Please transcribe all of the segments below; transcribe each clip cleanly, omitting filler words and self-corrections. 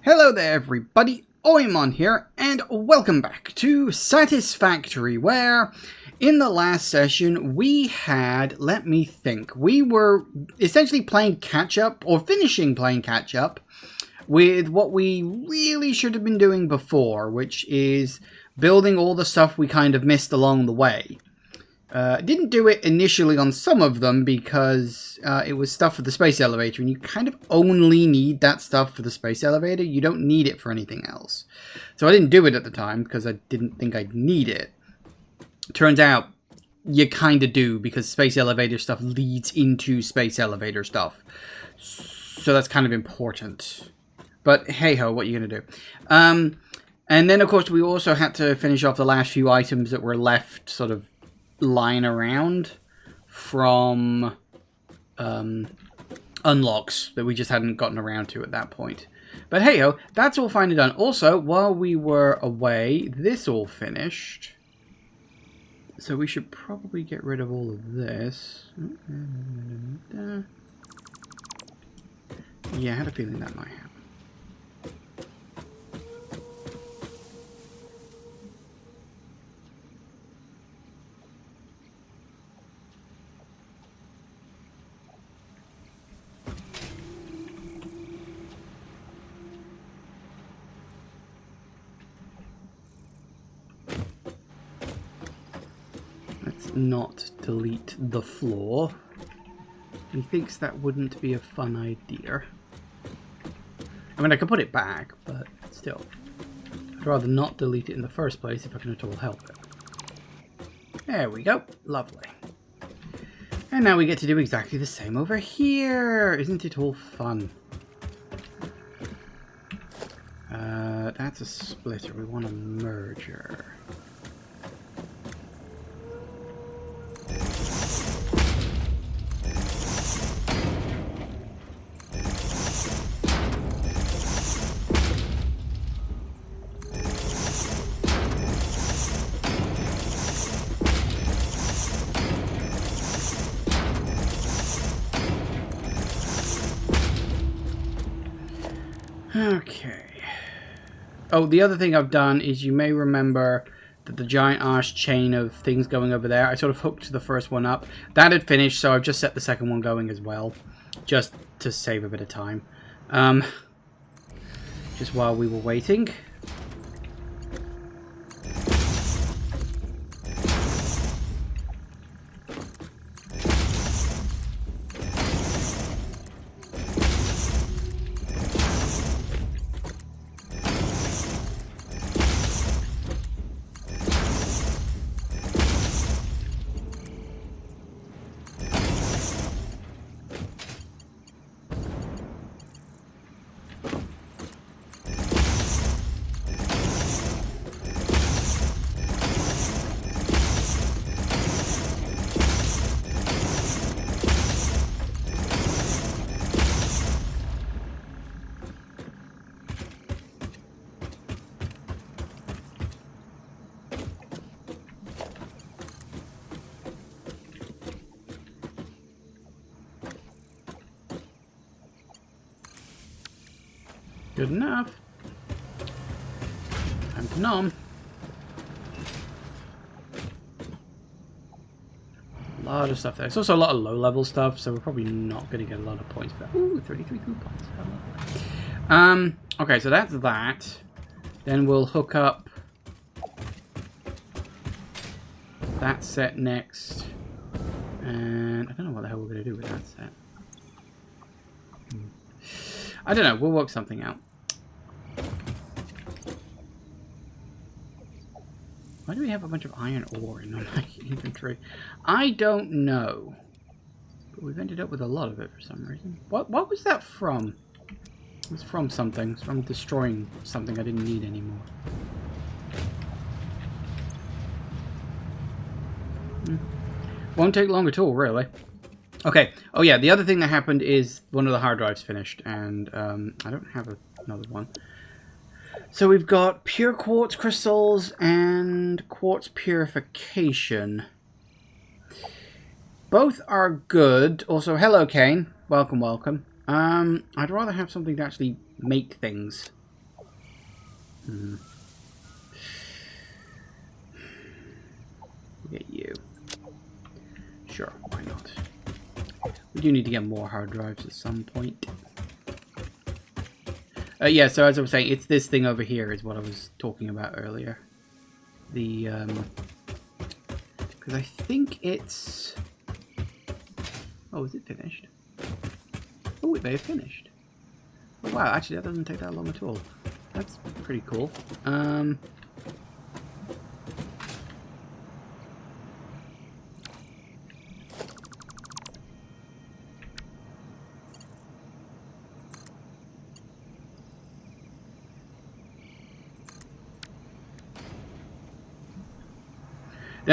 Hello there everybody, Oimon here, and welcome back to Satisfactory, where in the last session we had, let me think, we were essentially playing catch-up, or finishing playing catch-up, with what we really should have been doing before, which is building all the stuff we kind of missed along the way. Didn't do it initially on some of them because it was stuff for the space elevator, and you kind of only need that stuff for the space elevator. You don't need it for anything else. So I didn't do it at the time because I didn't think I'd need it. Turns out you kind of do, because space elevator stuff leads into space elevator stuff. So that's kind of important. But hey-ho, what are you going to do? And then, of course, we also had to finish off the last few items that were left sort of lying around from unlocks that we just hadn't gotten around to at that point. But hey-ho, that's all fine and done. Also, while we were away, this all finished. So we should probably get rid of all of this. Yeah, I had a feeling that might happen. Not delete the floor. He thinks that wouldn't be a fun idea. I mean, I could put it back, but still. I'd rather not delete it in the first place if I can at all help it. There we go. Lovely. And now we get to do exactly the same over here. Isn't it all fun? That's a splitter. We want a merger. Okay. Oh, the other thing I've done is, you may remember that the giant arch chain of things going over there, I sort of hooked the first one up. That had finished, so I've just set the second one going as well, just to save a bit of time. Just while we were waiting. Good enough. Time to nom. A lot of stuff there. There's also a lot of low-level stuff, so we're probably not going to get a lot of points for that. Ooh, 33 coupons. Okay, so that's that. Then we'll hook up that set next. And I don't know what the hell we're going to do with that set. I don't know. We'll work something out. Why do we have a bunch of iron ore in my inventory? I don't know. But we've ended up with a lot of it for some reason. What was that from? It was from something. It's from destroying something I didn't need anymore. Won't take long at all, really. Okay. Oh yeah, the other thing that happened is one of the hard drives finished, and I don't have another one. So we've got pure quartz crystals and quartz purification. Both are good. Also, hello, Kane. Welcome, welcome. I'd rather have something to actually make things. Get you. Sure, why not? We do need to get more hard drives at some point. Yeah, so as I was saying, it's this thing over here is what I was talking about earlier. The, because I think it's... Oh, is it finished? Oh, it may have finished. Oh, wow, actually that doesn't take that long at all. That's pretty cool. Then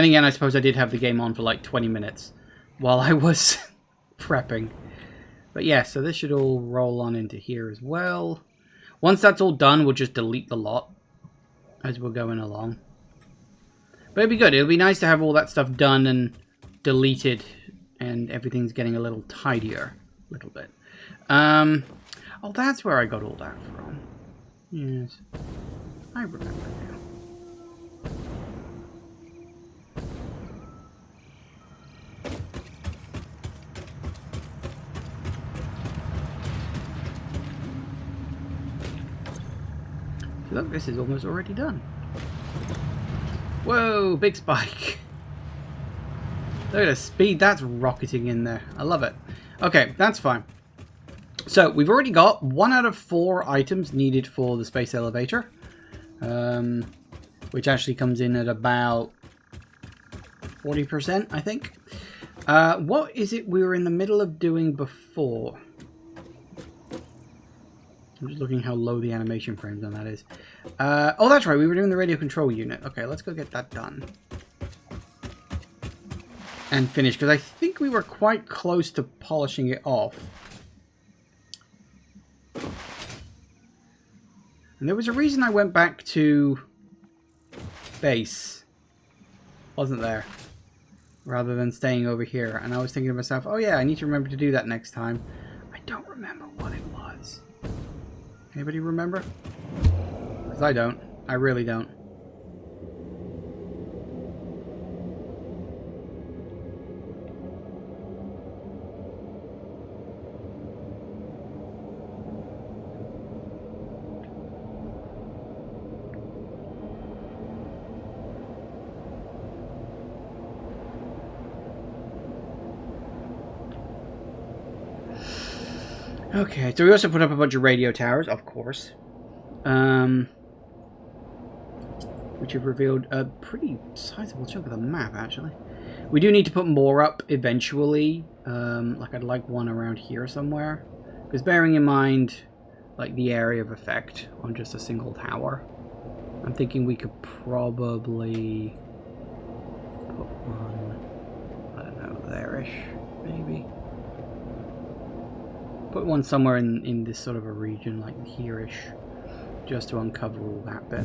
again, I suppose I did have the game on for like 20 minutes while I was prepping. But yeah, so this should all roll on into here as well. Once that's all done, we'll just delete the lot as we're going along. But it'll be good. It'll be nice to have all that stuff done and deleted and everything's getting a little tidier a little bit. Oh, that's where I got all that from. Yes, I remember now. Look, this is almost already done. Whoa, big spike. Look at the speed that's rocketing in there. I love it. Okay, that's fine. So, we've already got 1 out of 4 items needed for the space elevator. Which actually comes in at about 40%, I think. What is it we were in the middle of doing before? I'm just looking how low the animation frames on that is. Oh, that's right. We were doing the radio control unit. Okay, let's go get that done. And finish, because I think we were quite close to polishing it off. And there was a reason I went back to base. Wasn't there? Rather than staying over here. And I was thinking to myself, oh yeah, I need to remember to do that next time. I don't remember what it was. Anybody remember? Because I don't. I really don't. Okay, so we also put up a bunch of radio towers, of course. Which have revealed a pretty sizable chunk of the map, actually. We do need to put more up eventually. Like, I'd like one around here somewhere. Because bearing in mind, like, the area of effect on just a single tower, I'm thinking we could probably put one, I don't know, there-ish, maybe. Put one somewhere in this sort of a region, like here-ish, just to uncover all that bit.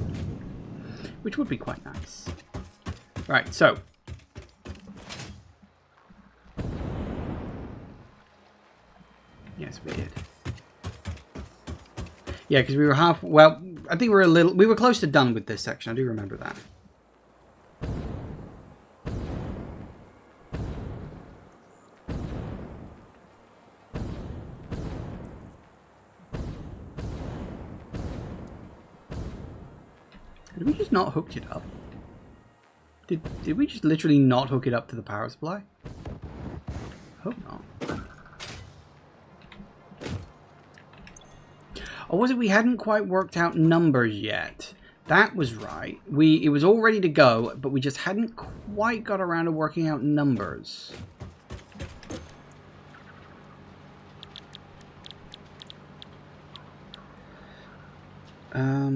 Which would be quite nice. Right, so. Yes, we did. Yeah, because we were well, I think we were close to done with this section. I do remember that. Did we just not hook it up? Did we just literally not hook it up to the power supply? Hope not. Or was it we hadn't quite worked out numbers yet? That was right. It was all ready to go, but we just hadn't quite got around to working out numbers.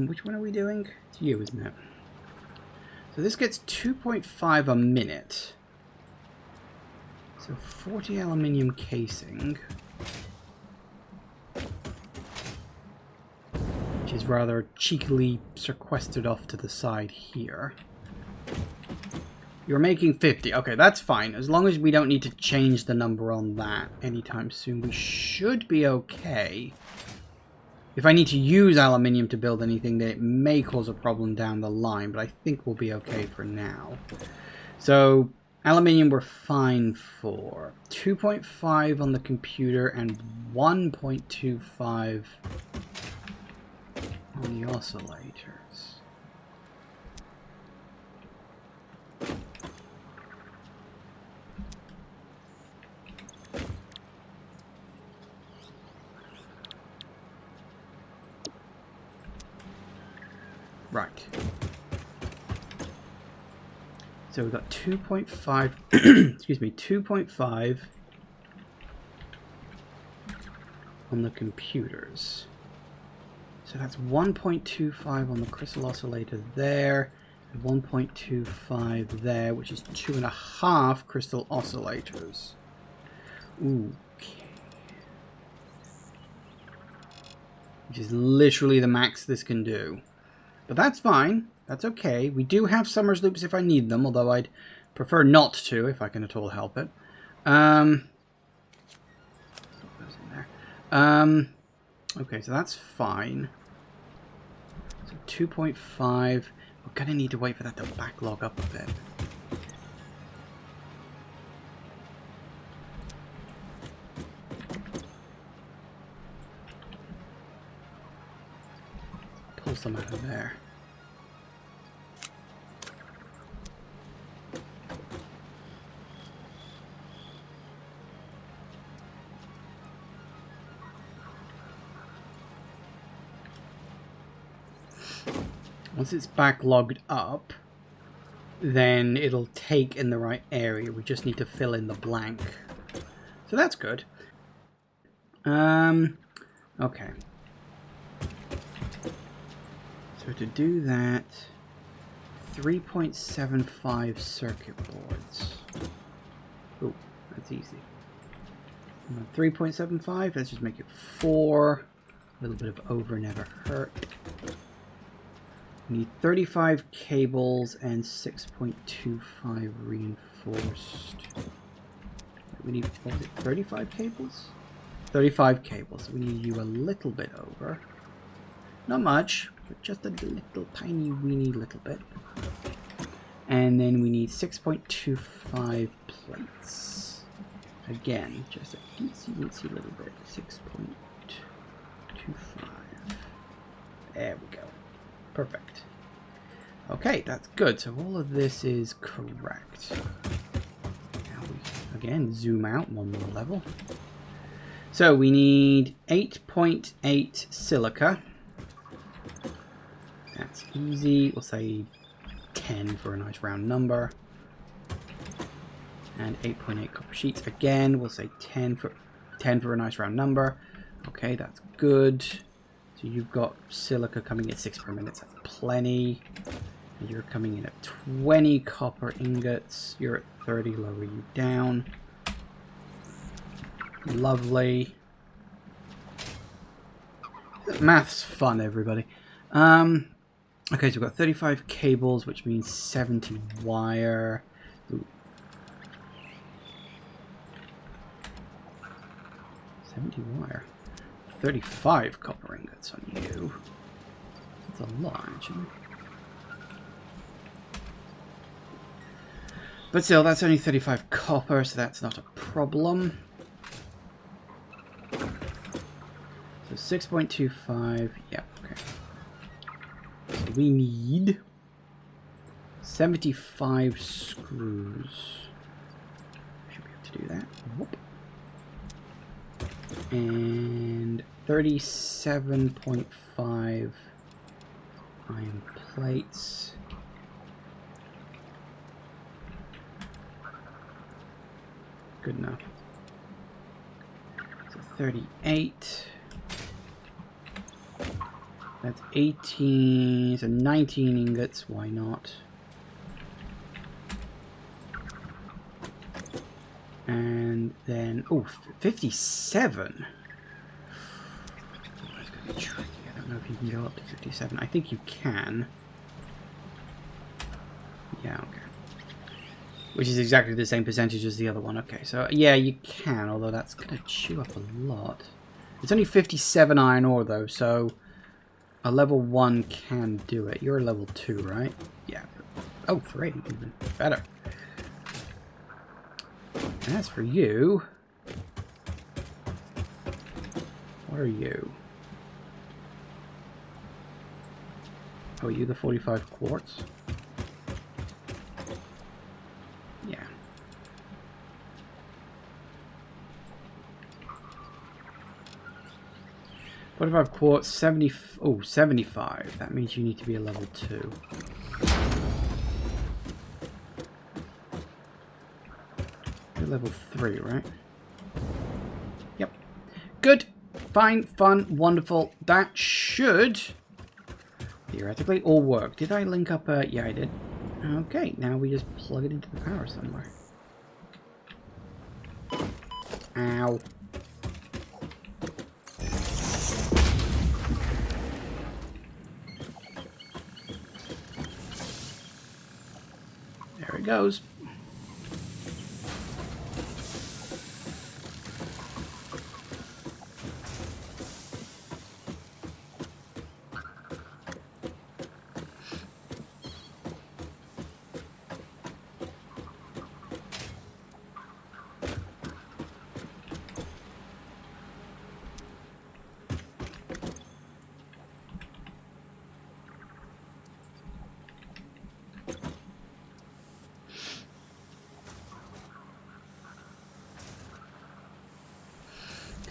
Which one are we doing? It's you, isn't it? So this gets 2.5 a minute. So 40 aluminium casing. Which is rather cheekily sequestered off to the side here. You're making 50. Okay, that's fine. As long as we don't need to change the number on that anytime soon, we should be okay. If I need to use aluminium to build anything, then it may cause a problem down the line, but I think we'll be okay for now. So, aluminium we're fine for. 2.5 on the computer and 1.25 on the oscillators. Right. So we've got 2.5, excuse me, 2.5 on the computers. So that's 1.25 on the crystal oscillator there, and 1.25 there, which is 2.5 crystal oscillators. Okay. Which is literally the max this can do. But that's fine. That's okay. We do have Summers loops if I need them, although I'd prefer not to if I can at all help it. Put those in there. Okay, so that's fine. So 2.5. We're going to need to wait for that to backlog up a bit. Pull some out of there. Once it's backlogged up, then it'll take in the right area. We just need to fill in the blank. So that's good. Okay. So to do that, 3.75 circuit boards. Oh, that's easy. 3.75, let's just make it 4. A little bit of over never hurt. We need 35 cables and 6.25 reinforced. We need, what was it, 35 cables? 35 cables. So we need you a little bit over. Not much, but just a little tiny weeny little bit. And then we need 6.25 plates. Again, just a teensy little bit. 6.25. There we go. Perfect. Okay, that's good. So all of this is correct. Now we, again, zoom out one more level. So we need 8.8 silica. That's easy. We'll say 10 for a nice round number. And 8.8 copper sheets. Again, we'll say 10 for a nice round number. Okay, that's good. So you've got silica coming at 6 per minute. That's plenty. And you're coming in at 20 copper ingots. You're at 30. Lower you down. Lovely. Math's fun, everybody. Okay, so we've got 35 cables, which means 70 wire. Ooh. 70 wire. 35 copper ingots on you. That's a lot, actually. But still, that's only 35 copper, so that's not a problem. So 6.25, yeah, okay. So we need 75 screws. Should be able to do that. Whoop. And 37.5 iron plates. Good enough. So 38. That's 18. So 19 ingots. Why not? And then, oh, 57. That's going to be tricky. I don't know if you can go up to 57. I think you can. Yeah, okay. Which is exactly the same percentage as the other one. Okay, so yeah, you can, although that's going to chew up a lot. It's only 57 iron ore though, so a level 1 can do it. You're a level 2, right? Yeah. Oh, 3, even better. And as for you, what are you? Oh, are you the 45 quartz? Yeah. What about quartz? 70. Oh, 75. That means you need to be a level 2. You're level 3, right? Yep. Good. Fine. Fun. Wonderful. That should theoretically all work. Did I link up? Yeah, I did. Okay. Now we just plug it into the power somewhere. Ow. There it goes.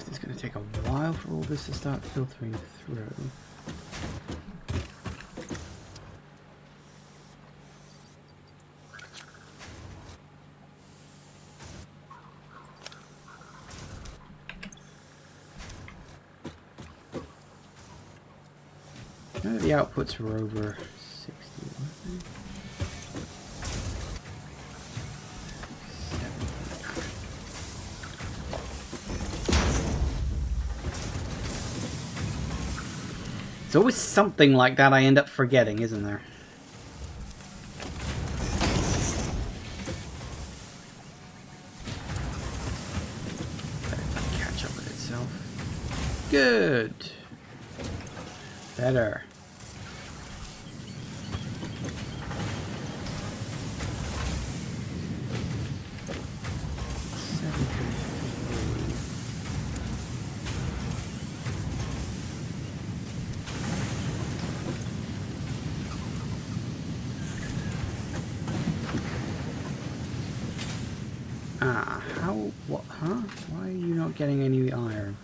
It's going to take a while for all this to start filtering through. None of the outputs were over 60. It's always something like that I end up forgetting, isn't there? Catch up with itself. Good. Better. What, huh? Why are you not getting any iron?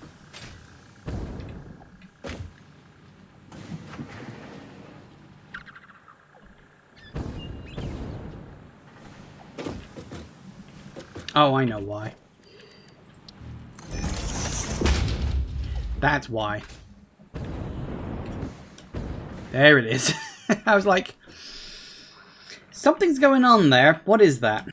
Oh, I know why. That's why. There it is. I was like, something's going on there. What is that?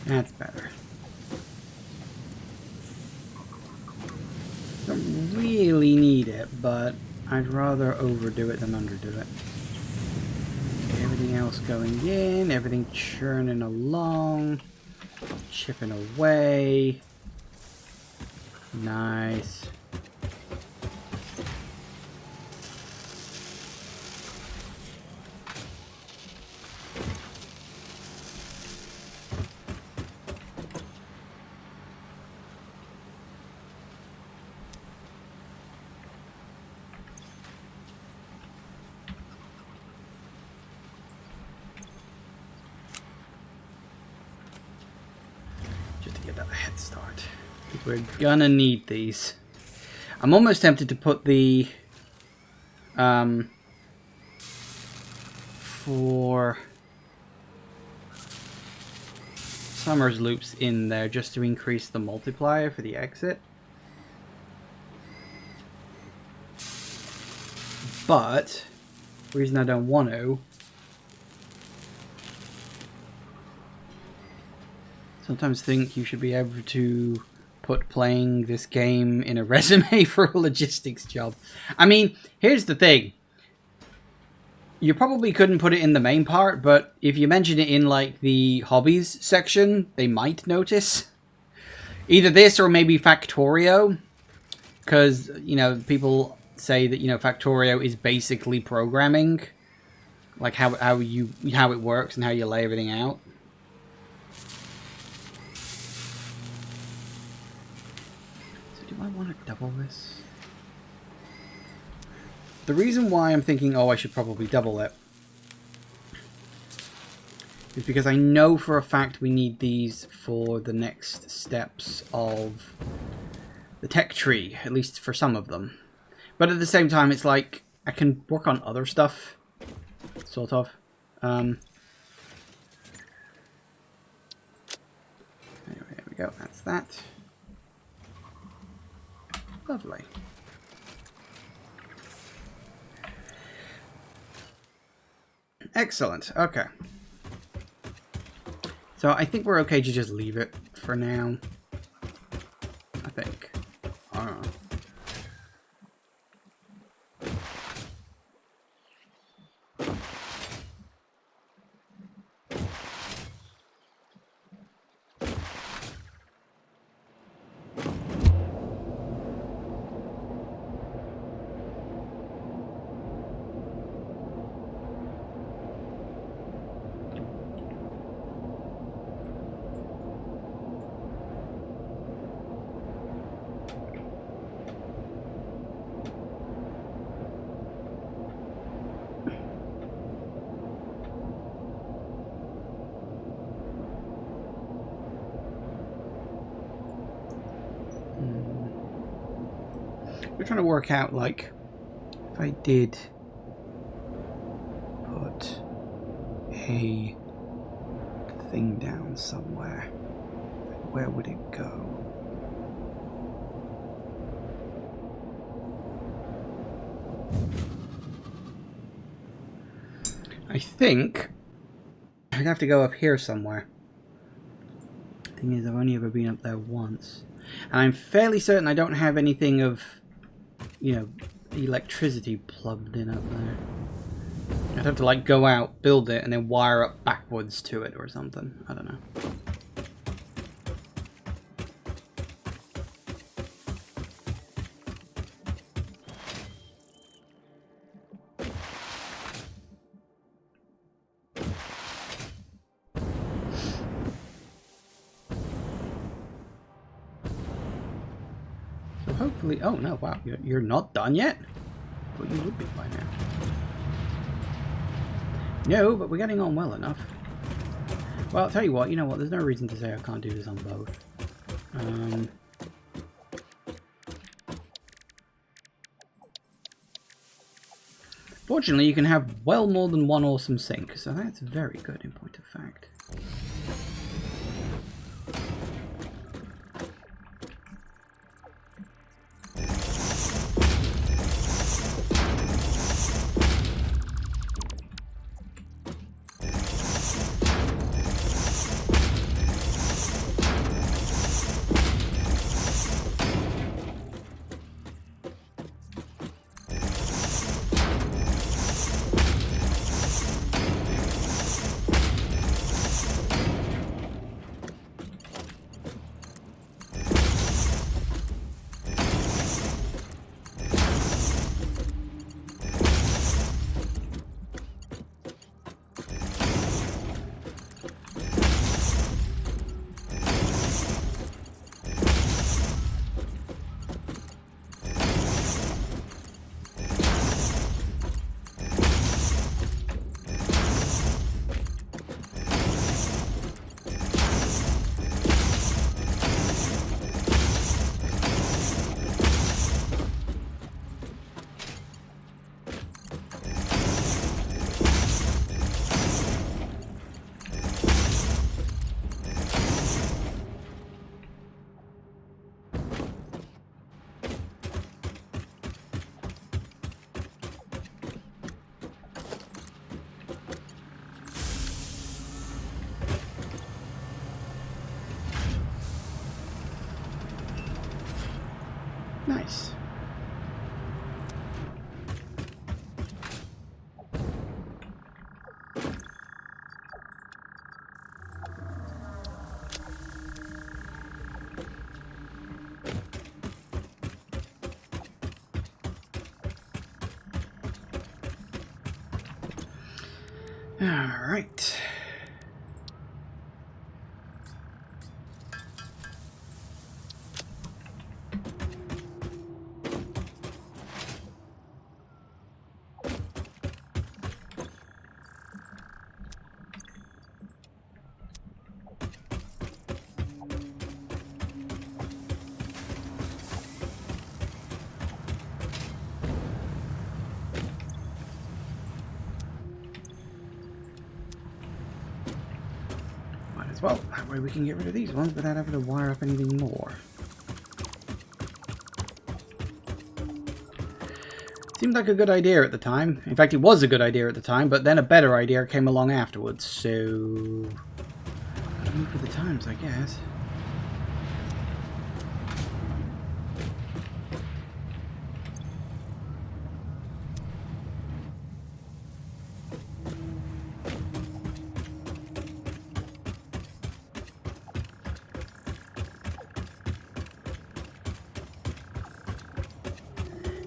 That's better. Don't really need it, but I'd rather overdo it than underdo it. Okay, everything else going in, everything churning along, chipping away. Nice. get that head start. We're gonna need these. I'm almost tempted to put the for Summers loops in there just to increase the multiplier for the exit. But the reason I don't want to, sometimes think you should be able to put playing this game in a resume for a logistics job. I mean, here's the thing. You probably couldn't put it in the main part, but if you mention it in like the hobbies section, they might notice. Either this or maybe Factorio, because, you know, people say that, you know, Factorio is basically programming, like how it works and how you lay everything out. So do I want to double this? The reason why I'm thinking, oh, I should probably double it, is because I know for a fact we need these for the next steps of the tech tree, at least for some of them. But at the same time, it's like, I can work on other stuff, sort of. Anyway, there we go, that's that. Lovely. Excellent, okay. So I think we're okay to just leave it for now. I think. I don't know. We're trying to work out, like, if I did put a thing down somewhere, where would it go? I think I'd have to go up here somewhere. The thing is, I've only ever been up there once. And I'm fairly certain I don't have anything of, you know, electricity plugged in up there. I'd have to, like, go out, build it, and then wire up backwards to it or something. I don't know. Hopefully, oh no, wow, you're not done yet? But you would be by now. No, but we're getting on well enough. Well, I'll tell you what, you know what, there's no reason to say I can't do this on both. Fortunately, you can have well more than one awesome sink, so that's very good in point of fact. Nice. All right. Well, that way we can get rid of these ones without having to wire up anything more. Seemed like a good idea at the time. In fact, it was a good idea at the time, but then a better idea came along afterwards, so... gotta move with the times, I guess.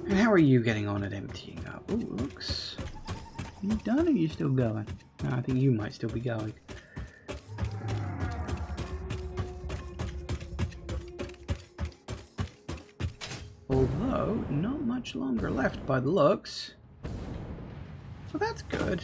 And how are you getting on at emptying up? Ooh, looks... Are you done or are you still going? No, I think you might still be going. Although, not much longer left by the looks. Well, that's good.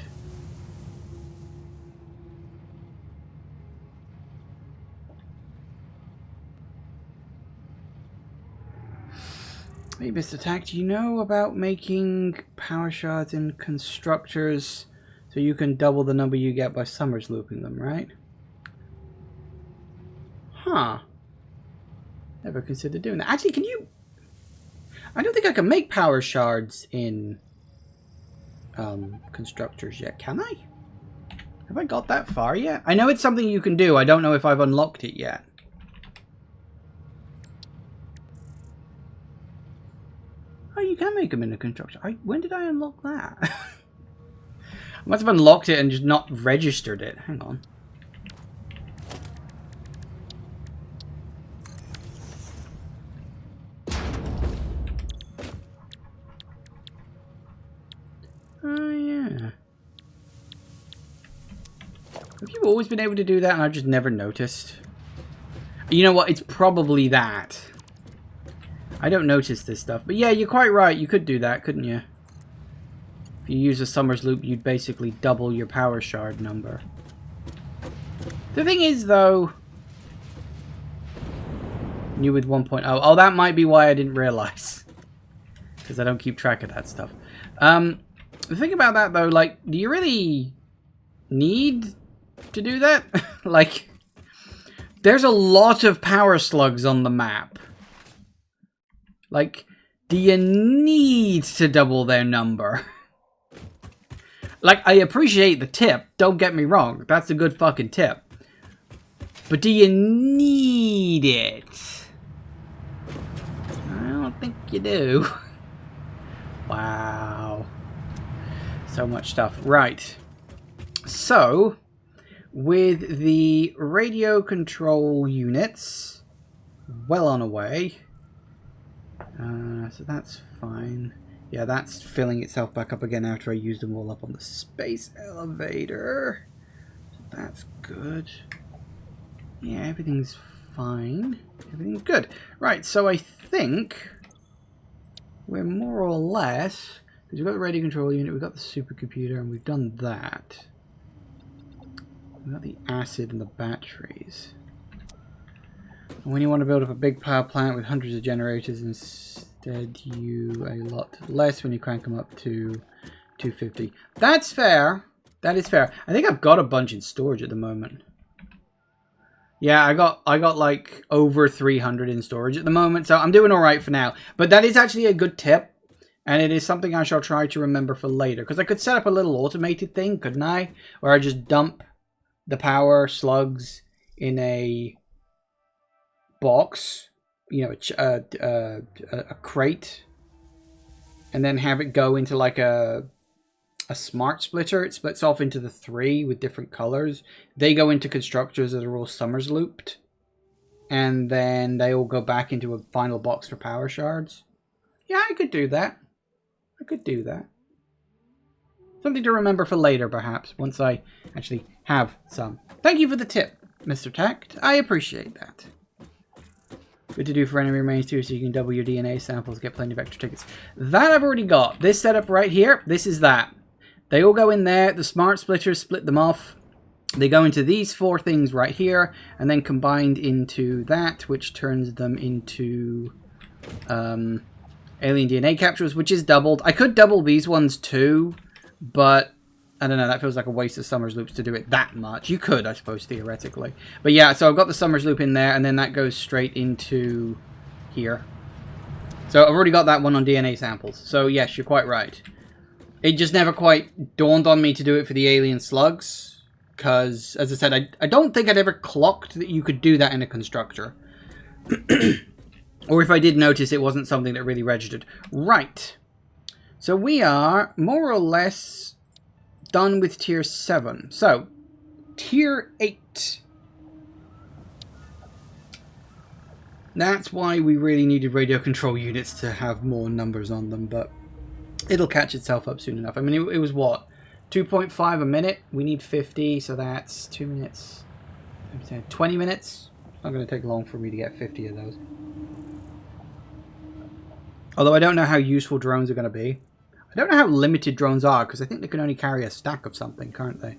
Hey, Mr. Tack, do you know about making power shards in constructors so you can double the number you get by summers looping them, right? Huh. Never considered doing that. Actually, can you... I don't think I can make power shards in constructors yet, can I? Have I got that far yet? I know it's something you can do. I don't know if I've unlocked it yet. Oh, you can make them in a constructor. When did I unlock that? I must have unlocked it and just not registered it. Hang on. Oh, yeah. Have you always been able to do that and I've just never noticed? You know what? It's probably that. I don't notice this stuff. But yeah, you're quite right. You could do that, couldn't you? If you use a Summers loop, you'd basically double your power shard number. The thing is, though... New with 1.0. Oh, that might be why I didn't realize. Because I don't keep track of that stuff. The thing about that, though, like, do you really need to do that? Like, there's a lot of power slugs on the map. Like, do you need to double their number? Like, I appreciate the tip. Don't get me wrong. That's a good fucking tip. But do you need it? I don't think you do. Wow. So much stuff. Right. So, with the radio control units well on a way... so that's fine. Yeah, that's filling itself back up again after I used them all up on the space elevator. So that's good. Yeah, everything's fine. Everything's good. Right, so I think we're more or less... Because we've got the radio control unit, we've got the supercomputer, and we've done that. We've got the acid and the batteries. When you want to build up a big power plant with hundreds of generators, instead you a lot less when you crank them up to 250. That's fair. That is fair. I think I've got a bunch in storage at the moment. Yeah, I got like over 300 in storage at the moment, so I'm doing all right for now. But that is actually a good tip, and it is something I shall try to remember for later. Because I could set up a little automated thing, couldn't I? Where I just dump the power slugs in a box you know, a crate, and then have it go into like a smart splitter. It splits off into the 3 with different colors. They go into constructors that are all summers looped, and then they all go back into a final box for power shards. Yeah, I could do that. I could do that. Something to remember for later, perhaps, once I actually have some. Thank you for the tip, Mr. Tact. I appreciate that. Good to do for enemy remains too, so you can double your DNA samples, get plenty of extra tickets. That I've already got. This setup right here, this is that. They all go in there. The smart splitters split them off. They go into these 4 things right here, and then combined into that, which turns them into alien DNA captures, which is doubled. I could double these ones too, but I don't know, that feels like a waste of Summers loops to do it that much. You could, I suppose, theoretically. But yeah, so I've got the Summers loop in there, and then that goes straight into here. So I've already got that one on DNA samples. So yes, you're quite right. It just never quite dawned on me to do it for the alien slugs, because, as I said, I don't think I'd ever clocked that you could do that in a constructor. Or if I did notice, it wasn't something that really registered. Right. So we are more or less done with tier 7. So, tier 8. That's why we really needed radio control units to have more numbers on them, but it'll catch itself up soon enough. I mean, it was what? 2.5 a minute? We need 50, so that's 2 minutes. 20 minutes? It's not going to take long for me to get 50 of those. Although I don't know how useful drones are going to be. I don't know how limited drones are, because I think they can only carry a stack of something, can't they?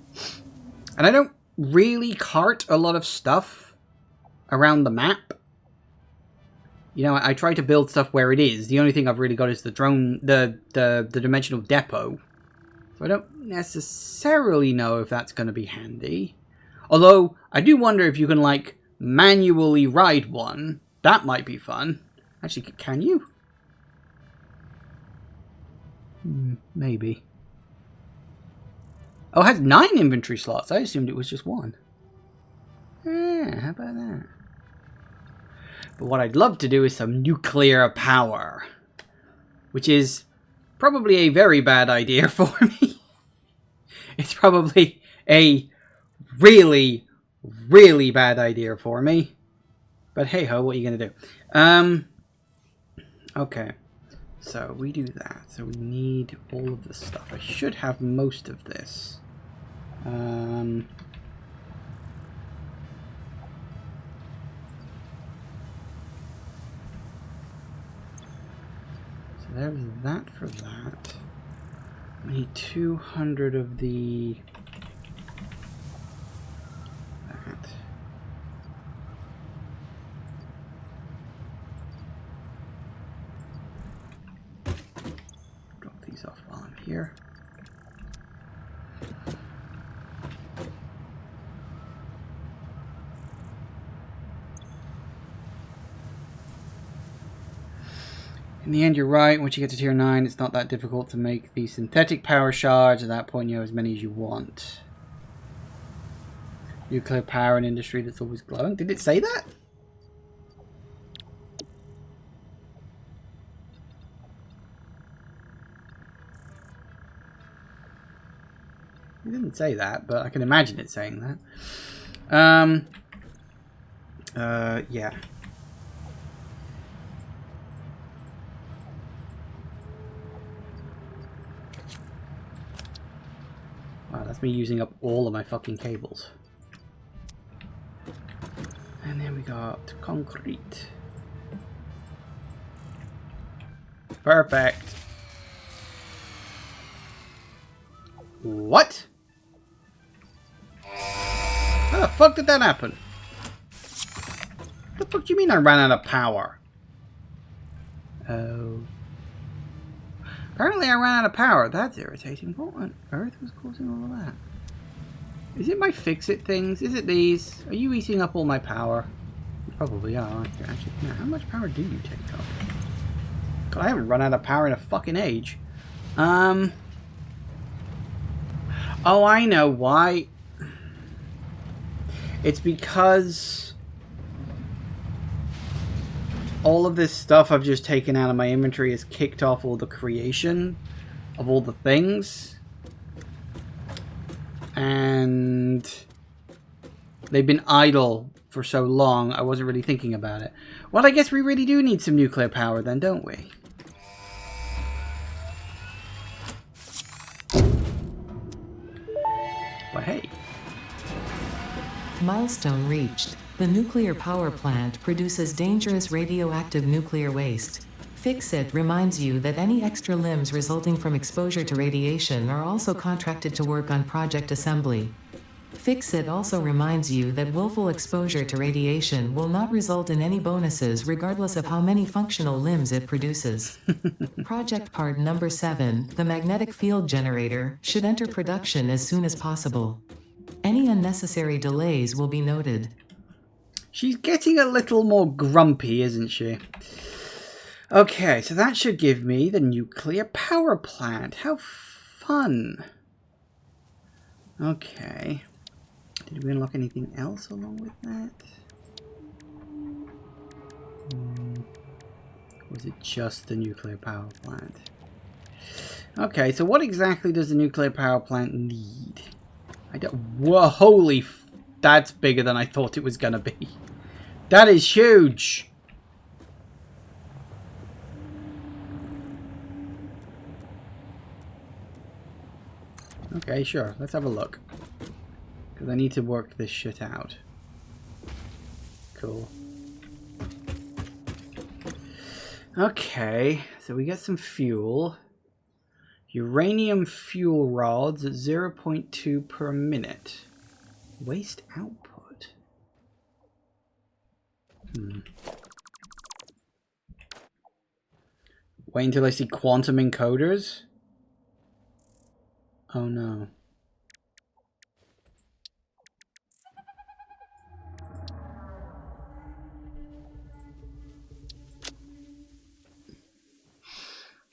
And I don't really cart a lot of stuff around the map. You know, I try to build stuff where it is. The only thing I've really got is the drone, the dimensional depot. So I don't necessarily know if that's going to be handy. Although, I do wonder if you can, like, manually ride one. That might be fun. Actually, can you? Maybe. Oh, it has 9 inventory slots. I assumed it was just 1. Yeah, how about that? But what I'd love to do is some nuclear power. Which is probably a very bad idea for me. It's probably a really, really bad idea for me. But hey ho, what are you going to do? Okay. So we do that. So we need all of this stuff. I should have most of this. So there's that for that. I need 200 of the... that. Off while I'm here. In the end, you're right. Once you get to tier 9, it's not that difficult to make the synthetic power shards. At that point, you have as many as you want. Nuclear power and industry that's always glowing. Did it say that? It didn't say that, but I can imagine it saying that. Yeah. Wow, that's me using up all of my fucking cables. And then we got concrete. Perfect. What? How the fuck did that happen? What the fuck do you mean I ran out of power? Oh. Apparently I ran out of power. That's irritating. What on earth was causing all of that? Is it my fix-it things? Is it these? Are you eating up all my power? You probably are, aren't you? Actually, no, how much power do you take up? God, I haven't run out of power in a fucking age. Oh, I know why. It's because all of this stuff I've just taken out of my inventory has kicked off all the creation of all the things. And they've been idle for so long, I wasn't really thinking about it. Well, I guess we really do need some nuclear power then, don't we? Well, hey. Milestone reached. The nuclear power plant produces dangerous radioactive nuclear waste. Fix-It reminds you that any extra limbs resulting from exposure to radiation are also contracted to work on project assembly. Fix-It also reminds you that willful exposure to radiation will not result in any bonuses regardless of how many functional limbs it produces. Project part number 7, the magnetic field generator, should enter production as soon as possible. Any unnecessary delays will be noted. She's getting a little more grumpy, isn't she? Okay, so that should give me the nuclear power plant. How fun. Okay. Did we unlock anything else along with that? Was it just the nuclear power plant? Okay, so what exactly does the nuclear power plant need? I don't... Whoa, holy... That's bigger than I thought it was going to be. That is huge! Okay, sure. Let's have a look. Because I need to work this shit out. Cool. Okay, so we get some fuel. Uranium fuel rods at 0.2 per minute. Waste output. Wait until I see quantum encoders. Oh no.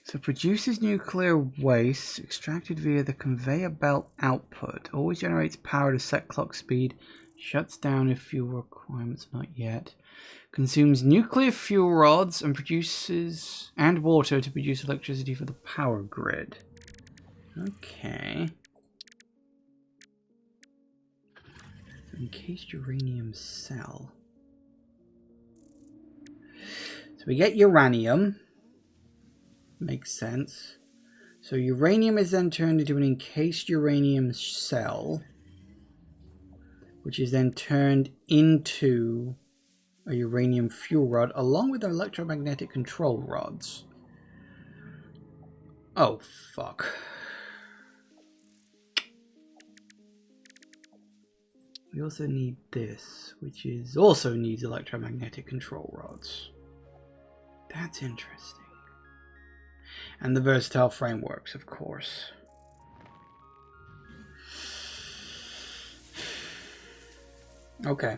So produces nuclear waste extracted via the conveyor belt output. Always generates power to set clock speed. Shuts down if fuel requirements not yet. Consumes nuclear fuel rods and produces water to produce electricity for the power grid. Okay. So encased uranium cell. So we get uranium. Makes sense. So uranium is then turned into an encased uranium cell, which is then turned into a uranium fuel rod along with electromagnetic control rods. Oh, fuck. We also need this, which is also needs electromagnetic control rods. That's interesting. And the versatile frameworks, of course. Okay.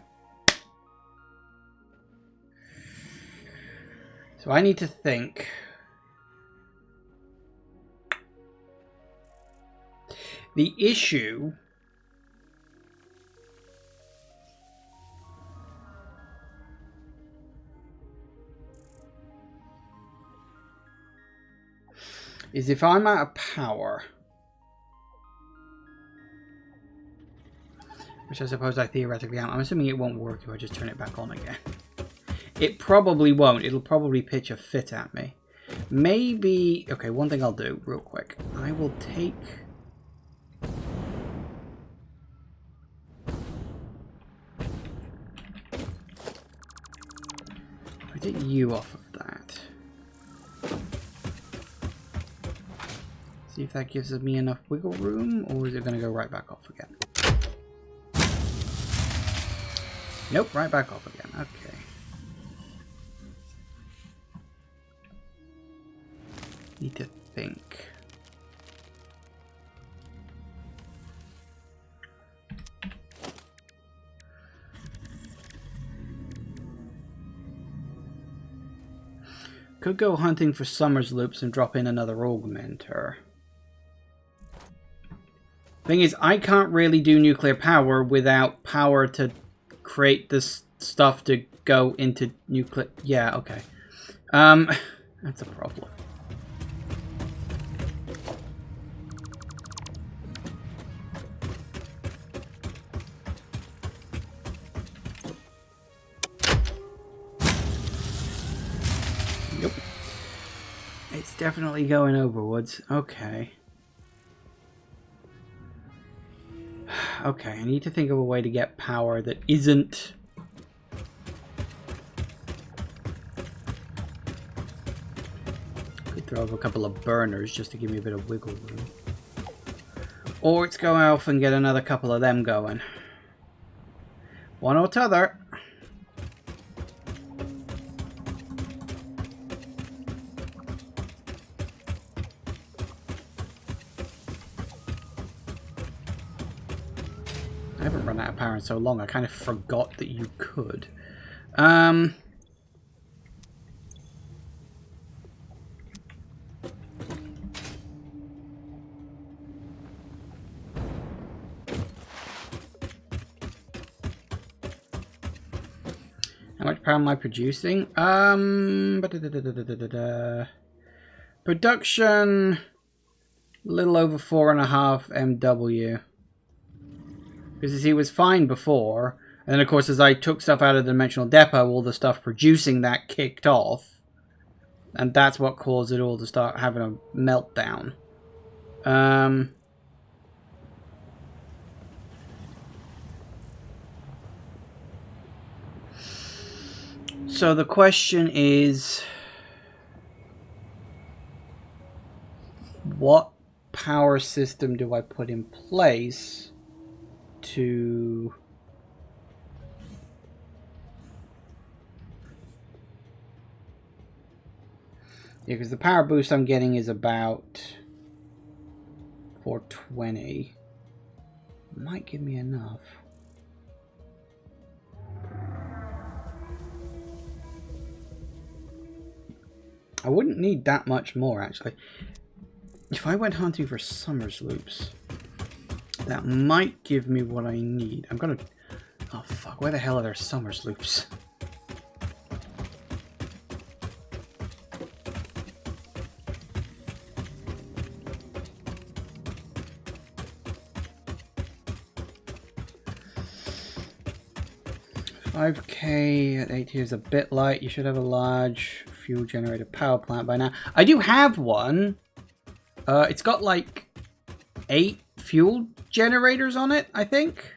So I need to think. The issue is if I'm out of power, which I suppose I theoretically am. I'm assuming it won't work if I just turn it back on again. It probably won't. It'll probably pitch a fit at me. Maybe... Okay, one thing I'll do real quick. I will take... I take you off of that. See if that gives me enough wiggle room, or is it going to go right back off again? Nope, right back off again. Okay. Need to think. Could go hunting for Summers loops and drop in another augmenter. Thing is, I can't really do nuclear power without power to create this stuff to go into nuclear... Yeah, okay. That's a problem. Yep. It's definitely going overwards. Okay. Okay, I need to think of a way to get power that isn't... Could throw over a couple of burners just to give me a bit of wiggle room. Or it's go off and get another couple of them going. One or t'other. I haven't run out of power in so long, I kind of forgot that you could. How much power am I producing? Production, a little over 4.5 MW. Because he was fine before, and then of course as I took stuff out of the dimensional depot, all the stuff producing that kicked off, and that's what caused it all to start having a meltdown. So the question is, what power system do I put in place to... Yeah, because the power boost I'm getting is about 420. Might give me enough. I wouldn't need that much more, actually. If I went hunting for Summers loops, that might give me what I need. I'm gonna... Oh, fuck. Where the hell are there Summers loops? $5K at 8 is a bit light. You should have a large fuel generator power plant by now. I do have one. It's got like 8 fuel generators on it, I think.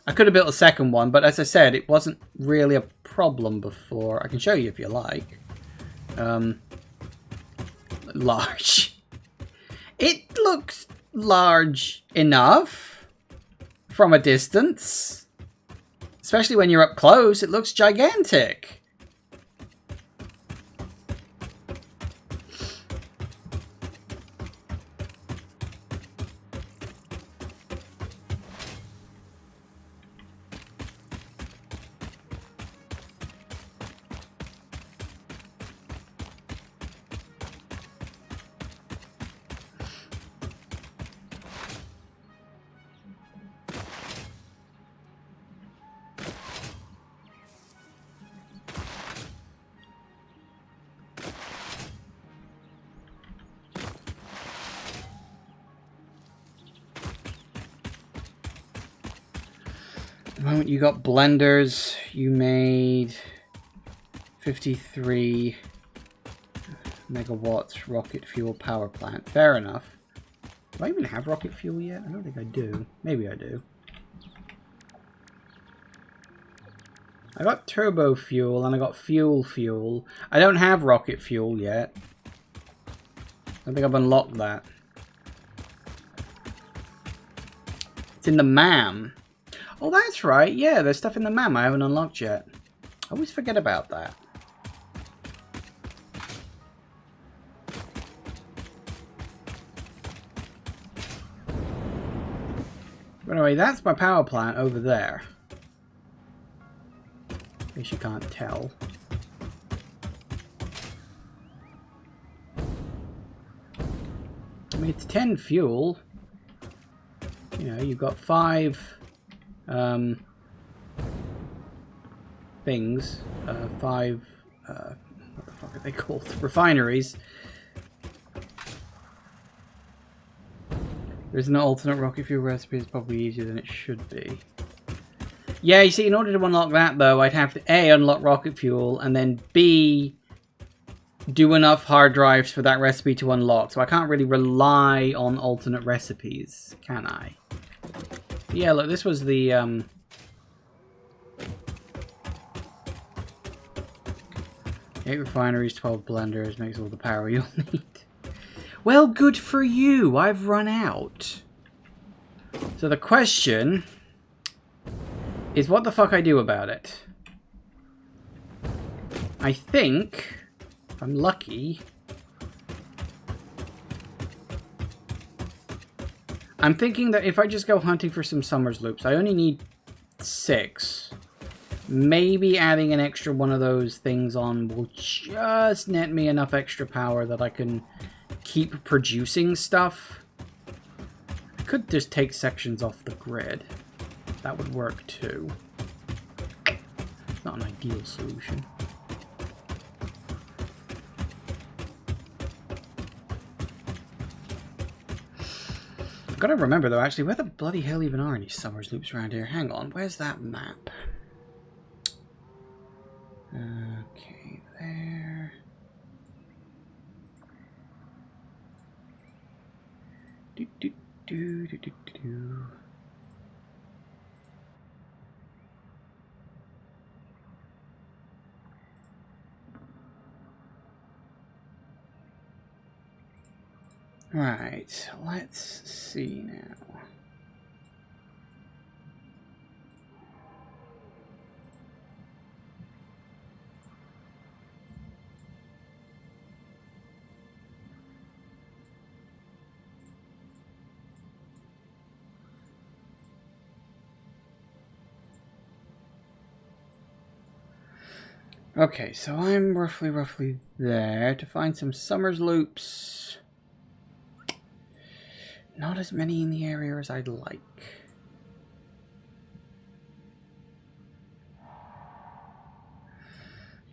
I could have built a second one, but as I said, it wasn't really a problem before. I can show you if you like. Large. It looks large enough from a distance. Especially when you're up close, it looks gigantic. The moment you got blenders, you made 53 megawatts rocket fuel power plant. Fair enough. Do I even have rocket fuel yet? I don't think I do. Maybe I do. I got turbo fuel and I got fuel. I don't have rocket fuel yet. I don't think I've unlocked that. It's in the WHAM. Oh, that's right. Yeah, there's stuff in the WHAM I haven't unlocked yet. I always forget about that. But anyway, that's my power plant over there. In case you can't tell. I mean, it's 10 fuel. You know, you've got 5 things, 5 what the fuck are they called? Refineries. There's an alternate rocket fuel recipe. It's probably easier than it should be. Yeah, you see, in order to unlock that, though, I'd have to A, unlock rocket fuel, and then B, do enough hard drives for that recipe to unlock. So I can't really rely on alternate recipes, can I? Yeah, look, this was the... 8 refineries, 12 blenders, makes all the power you'll need. Well, good for you. I've run out. So the question is what the fuck I do about it. I think, if I'm lucky, I'm thinking that if I just go hunting for some Summers loops, I only need 6. Maybe adding an extra one of those things on will just net me enough extra power that I can keep producing stuff. I could just take sections off the grid. That would work too. It's not an ideal solution. I've got to remember though, actually, where the bloody hell even are any Summers loops around here? Hang on, where's that map? Okay, there. Do, do, do, do, do, do. Right, let's see now. Okay, so I'm roughly there to find some Summers loops. Not as many in the area as I'd like.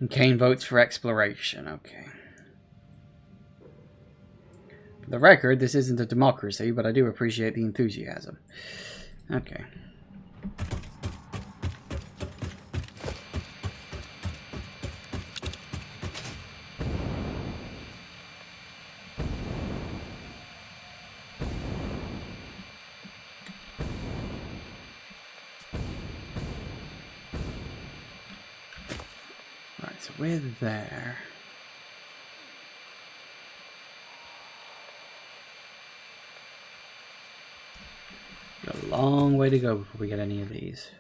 And Kane votes for exploration, okay. For the record, this isn't a democracy, but I do appreciate the enthusiasm. Okay. So we're there. Got a long way to go before we get any of these.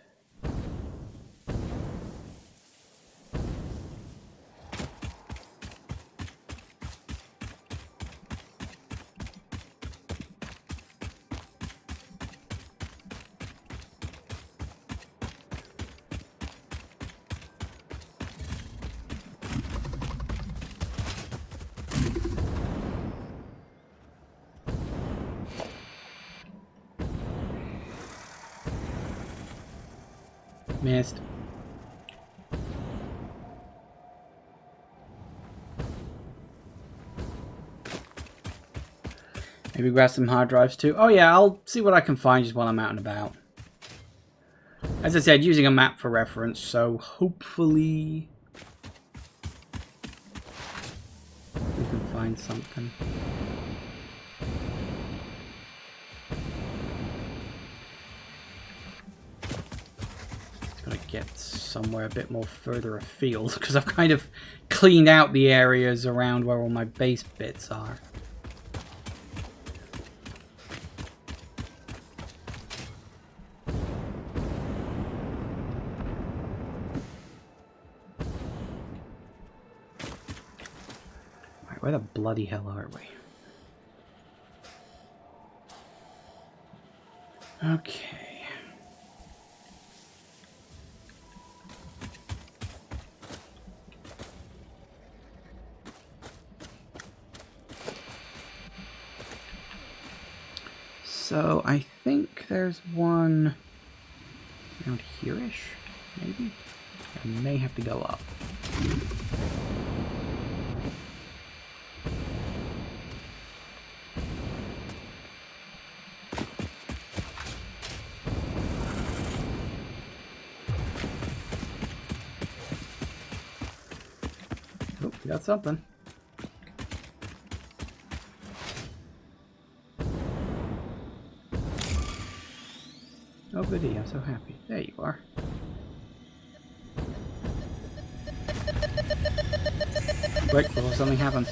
Missed. Maybe grab some hard drives too. Oh yeah, I'll see what I can find just while I'm out and about. As I said, using a map for reference, so hopefully we can find something. Get somewhere a bit more further afield because I've kind of cleaned out the areas around where all my base bits are. Right, where the bloody hell are we? Okay. So I think there's one around here-ish, maybe? I may have to go up. Oh, we got something. Oh goody, I'm so happy. There you are. Quick, before something happens.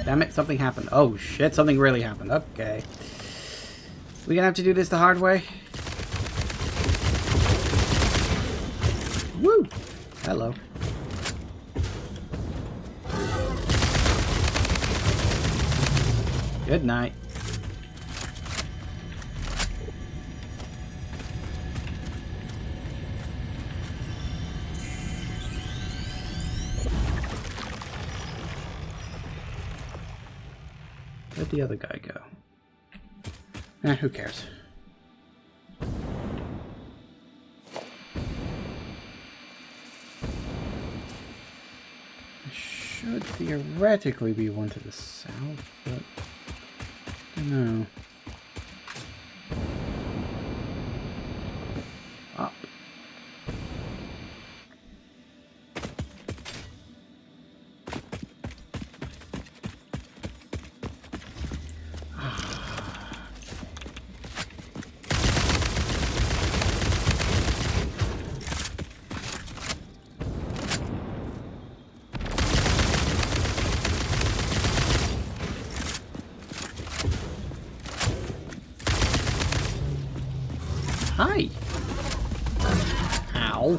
Damn it, something happened. Oh shit, something really happened. Okay. We're gonna have to do this the hard way. Woo! Hello. Good night. Where'd the other guy go? Who cares? There should theoretically be one to the south, but I don't know. Up. Hi! Ow.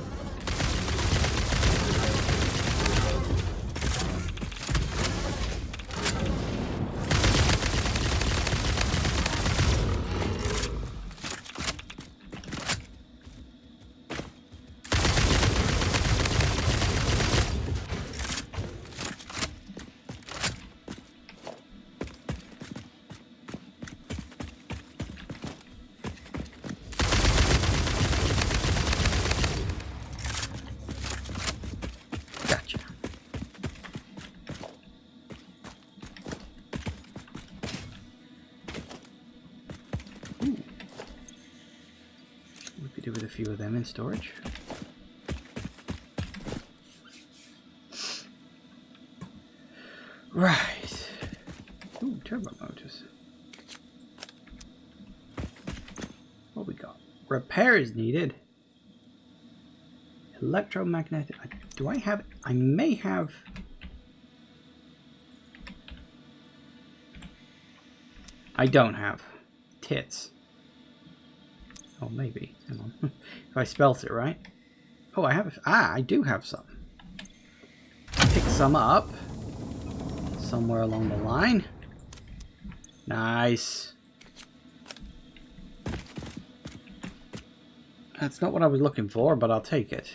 Gotcha. Ooh. We could do with a few of them in storage. Right. Ooh, turbo motors. What we got? Repairs needed. Electromagnetic. Do I have? I may have. I don't have. Tits. Oh, maybe. Hang on. If I spelt it right. Oh, I have. I do have some. Pick some up. Somewhere along the line. Nice. That's not what I was looking for, but I'll take it.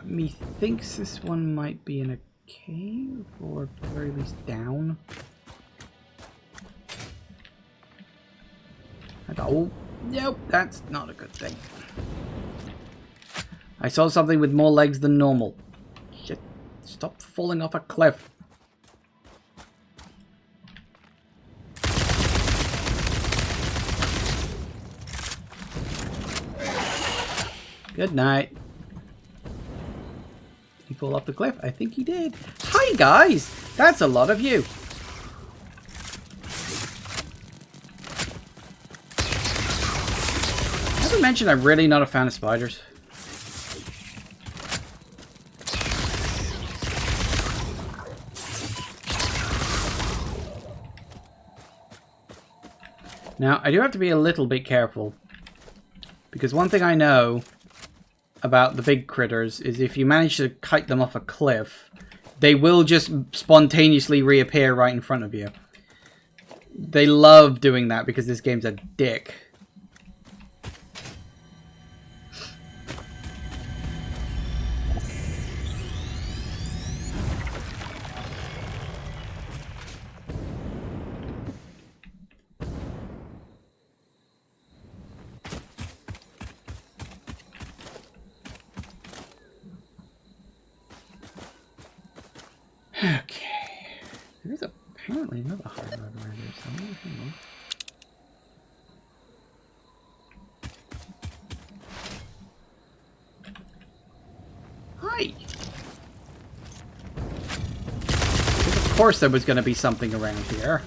Methinks this one might be in a cave, or at the very least down. Oh, nope, that's not a good thing. I saw something with more legs than normal. Shit, stop falling off a cliff. Good night. He fall off the cliff? I think he did. Hi guys! That's a lot of you. As I mentioned, I'm really not a fan of spiders. Now, I do have to be a little bit careful. Because one thing I know about the big critters is if you manage to kite them off a cliff, they will just spontaneously reappear right in front of you. They love doing that because this game's a dick. Okay. There's apparently another hard drive around here somewhere. Hang on. Hi! Of course there was going to be something around here.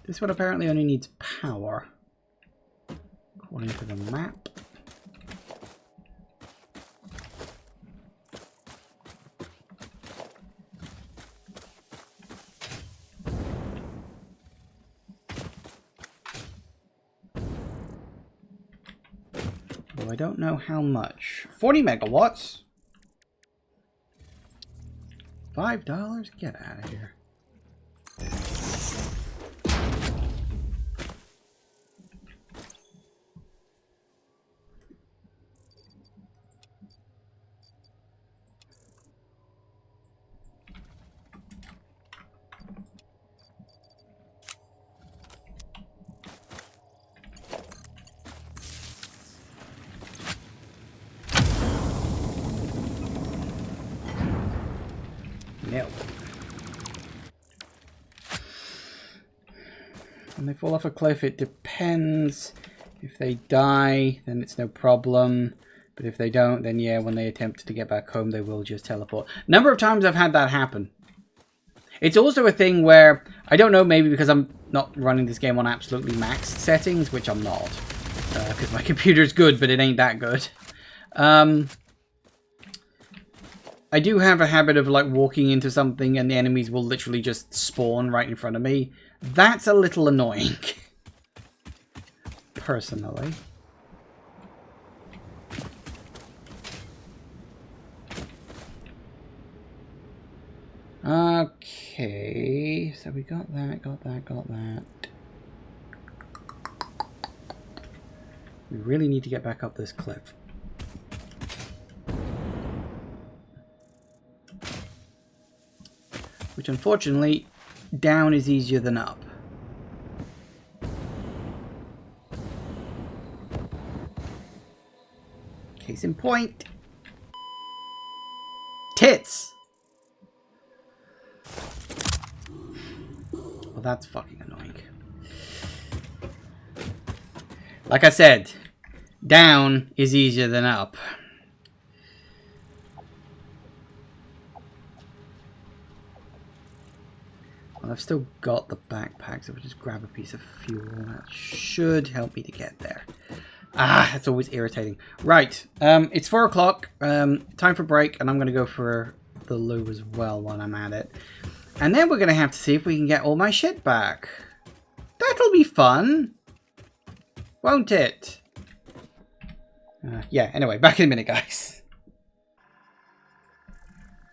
This one apparently only needs power, according to the map. Well, I don't know how much. 40 megawatts? $5? Get out of here. No. When they fall off a cliff, it depends. If they die, then it's no problem. But if they don't, then yeah, when they attempt to get back home, they will just teleport. Number of times I've had that happen. It's also a thing where, I don't know, maybe because I'm not running this game on absolutely max settings, which I'm not. Because my computer's good, but it ain't that good. I do have a habit of like walking into something and the enemies will literally just spawn right in front of me. That's a little annoying. Personally. Okay, so we got that. We really need to get back up this cliff. Which unfortunately, down is easier than up. Case in point. Tits! Well, that's fucking annoying. Like I said, down is easier than up. Well, I've still got the backpack, so we'll just grab a piece of fuel. That should help me to get there. Ah, that's always irritating. Right, it's 4 o'clock. Time for break, and I'm going to go for the loo as well while I'm at it. And then we're going to have to see if we can get all my shit back. That'll be fun. Won't it? Yeah, anyway, back in a minute, guys.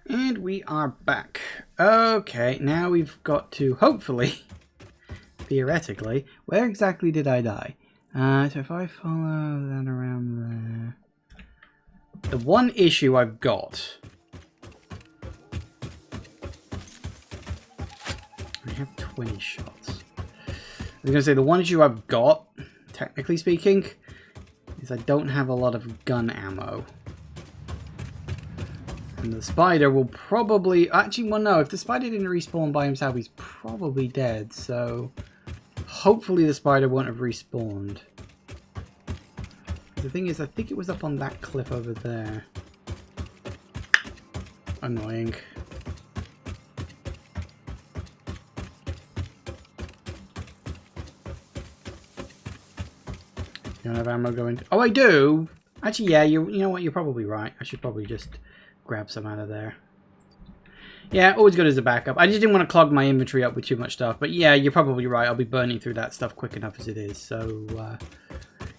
And we are back. Okay, now we've got to, hopefully, theoretically, where exactly did I die? So if I follow that around there... The one issue I've got... I have 20 shots. I was going to say, the one issue I've got, technically speaking, is I don't have a lot of gun ammo. And the spider will probably... Actually, well, no. If the spider didn't respawn by himself, he's probably dead. So, hopefully the spider won't have respawned. The thing is, I think it was up on that cliff over there. Annoying. You don't have ammo going to... Oh, I do! Actually, yeah, you know what? You're probably right. I should probably just... grab some out of there. Yeah, always good as a backup. I just didn't want to clog my inventory up with too much stuff. But yeah, you're probably right. I'll be burning through that stuff quick enough as it is. So,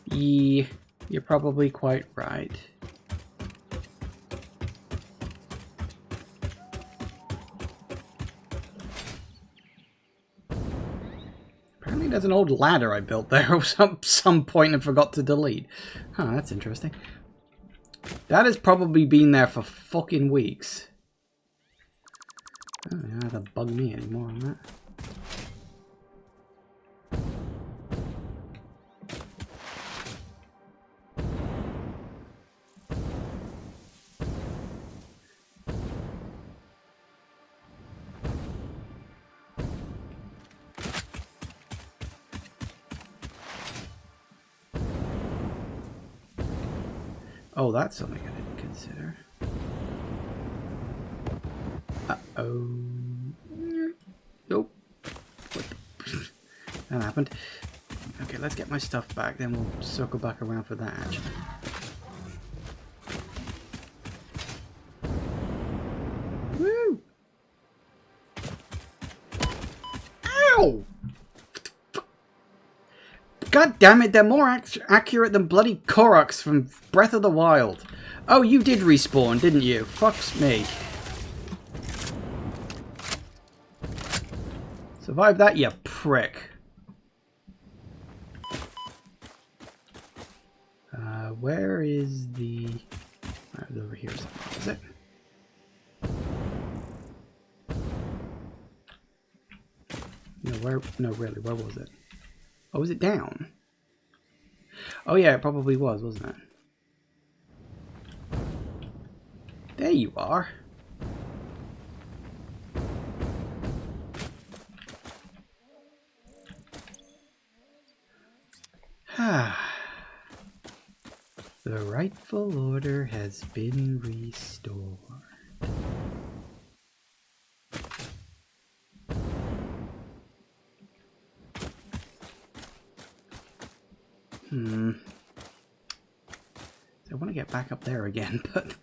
yeah, you're probably quite right. Apparently there's an old ladder I built there at some point and forgot to delete. Huh, that's interesting. That has probably been there for fucking weeks. Oh, yeah, that bug me anymore on that. Oh, that's something I didn't consider. Uh-oh. Nope. What the... That happened. Okay, let's get my stuff back, then we'll circle back around for that, actually. Woo! Ow! God damn it, they're more accurate than bloody Koroks from Breath of the Wild. Oh, you did respawn, didn't you? Fuck's me. Survive that, you prick. Where is the... Oh, it's over here somewhere, is it? No, where... No, really, where was it? Oh, was it down? Oh yeah, it probably was, wasn't it? There you are. The rightful order has been restored. I want to get back up there again, but...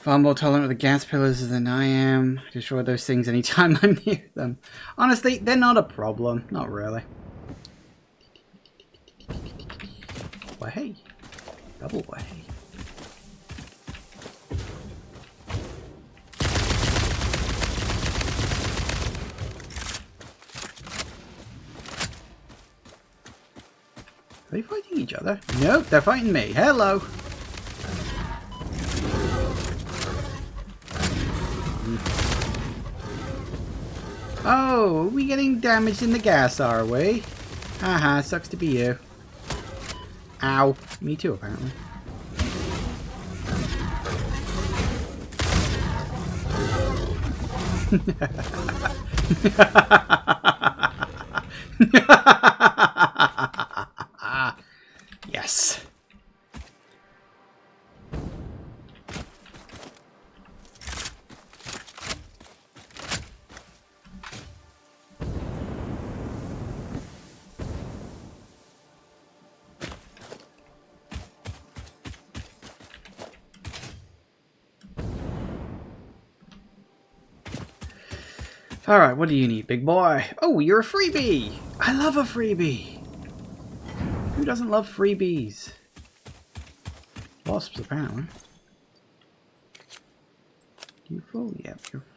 Far more tolerant of the gas pillars than I am. I destroy those things anytime I'm near them. Honestly, they're not a problem. Not really. Way. Double way. Are they fighting each other? Nope, they're fighting me. Hello. Oh, are we getting damaged in the gas, are we? Haha, sucks to be you. Ow. Me too, apparently. Yes. Alright, what do you need, big boy? Oh, you're a freebie! I love a freebie! Who doesn't love freebies? Wasps, apparently. You full? Yep, you're full.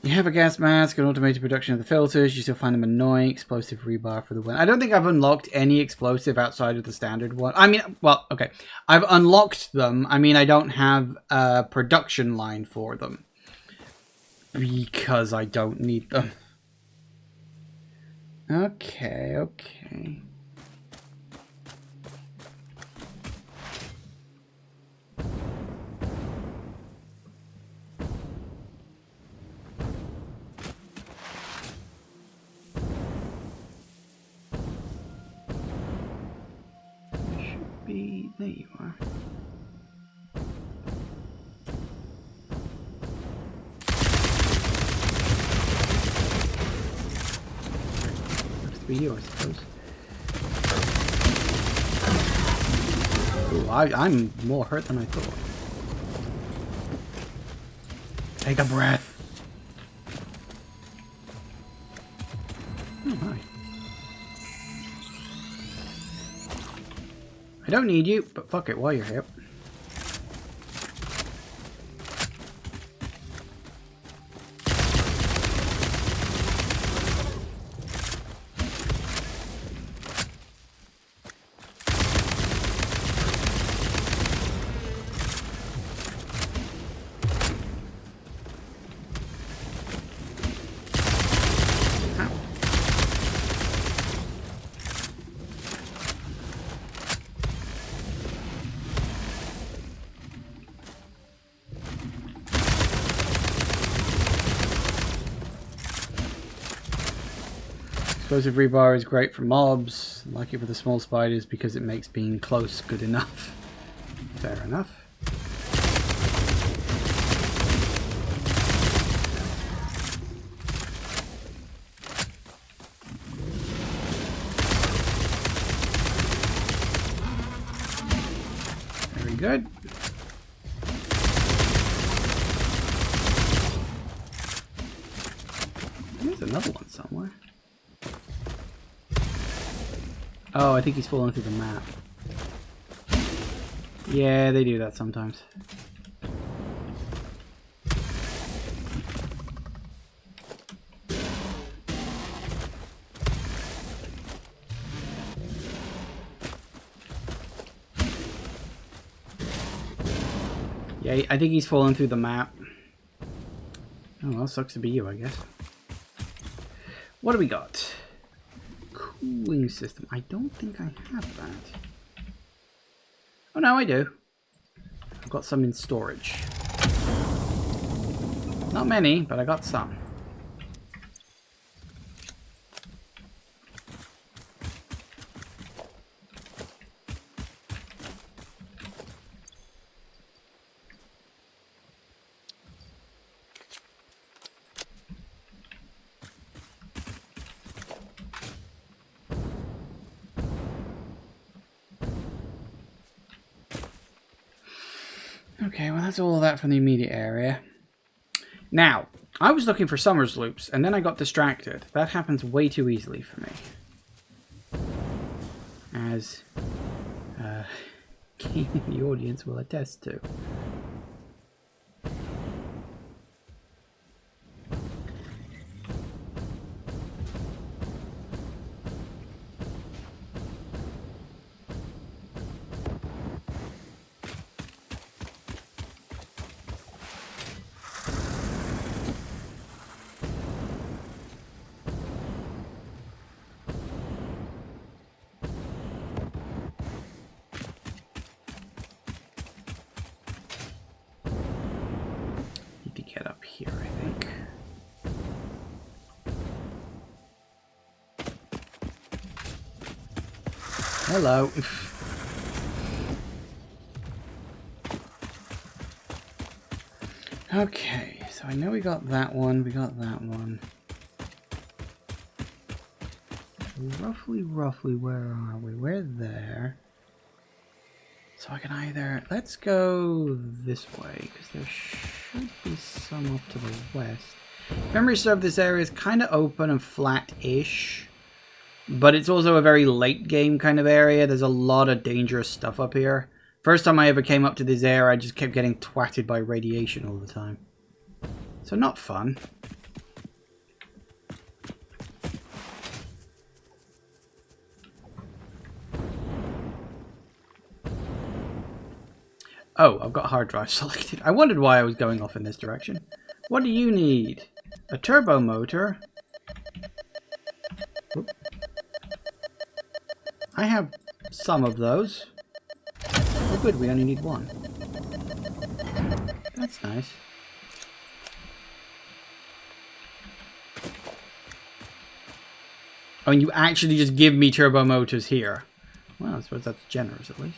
You have a gas mask, an automated production of the filters. You still find them annoying. Explosive rebar for the win. I don't think I've unlocked any explosive outside of the standard one. I mean, well, okay. I've unlocked them. I mean, I don't have a production line for them. Because I don't need them. Okay, okay. There you are. Looks to be you, I suppose. Ooh, I'm more hurt than I thought. Take a breath. Oh, hi. I don't need you, but fuck it while you're here. Explosive rebar is great for mobs. I like it for the small spiders because it makes being close good enough. Fair enough. Very good. There's another one somewhere. Oh, I think he's falling through the map. Yeah, they do that sometimes. Yeah, I think he's falling through the map. Oh, well, sucks to be you, I guess. What do we got? Cooling system. I don't think I have that. Oh, no, I do. I've got some in storage. Not many, but I got some. Okay, well that's all of that from the immediate area. Now, I was looking for Summers loops, and then I got distracted. That happens way too easily for me. As the audience will attest to. Need to get up here, I think. Hello. Okay, so I know we got that one, we got that one. Roughly, where are we? We're there. So I can either... Let's go this way, because there should be some off to the west. Memory serve, this area is kind of open and flat-ish. But it's also a very late game kind of area. There's a lot of dangerous stuff up here. First time I ever came up to this area, I just kept getting twatted by radiation all the time. So not fun. Oh, I've got hard drive selected. I wondered why I was going off in this direction. What do you need? A turbo motor. Oop. I have some of those. Oh good, we only need one. That's nice. Oh, and you actually just give me turbo motors here. Well, I suppose that's generous at least.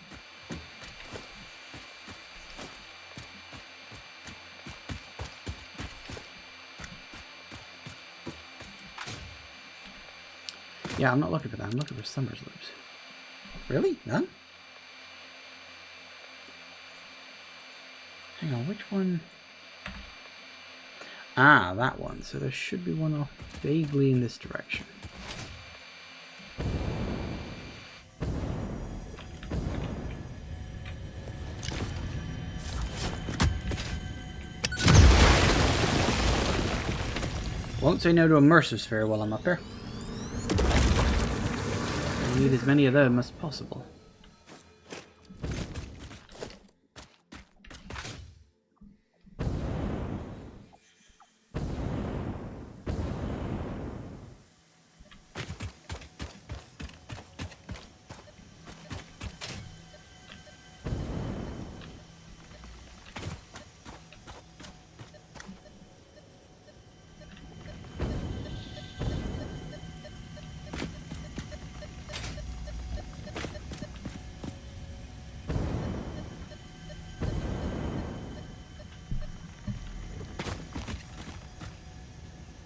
Yeah, I'm not looking for that. I'm looking for Summers loops. Really? None? Hang on, which one? Ah, that one. So there should be one off vaguely in this direction. Won't say no to a Mercer Sphere while I'm up here. I need as many of them as possible.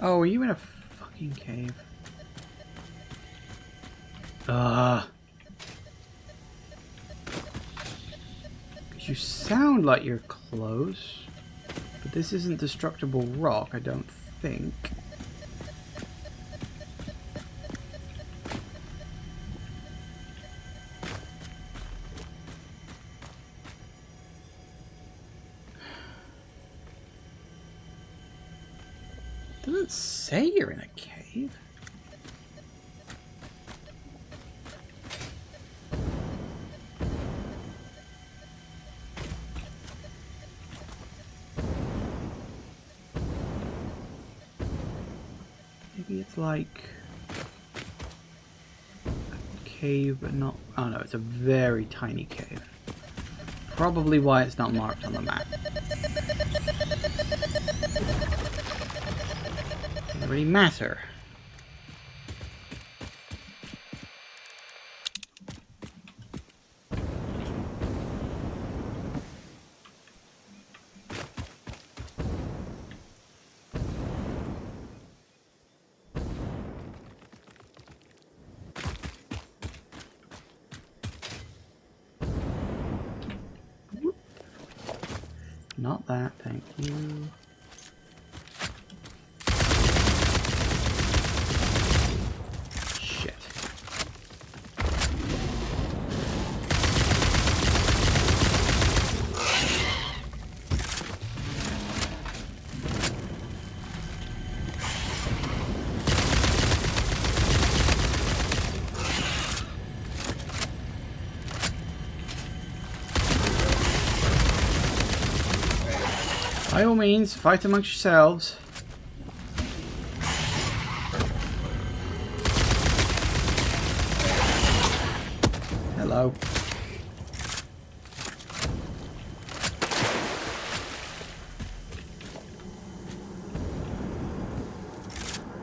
Oh, are you in a fucking cave? You sound like you're close, but this isn't destructible rock, I don't think. Doesn't say you're in a cave. Maybe it's like a cave, but not... Oh no, it's a very tiny cave. Probably why it's not marked on the map. Doesn't really matter. Not that, thank you. Shit. By all means, fight amongst yourselves. Hello.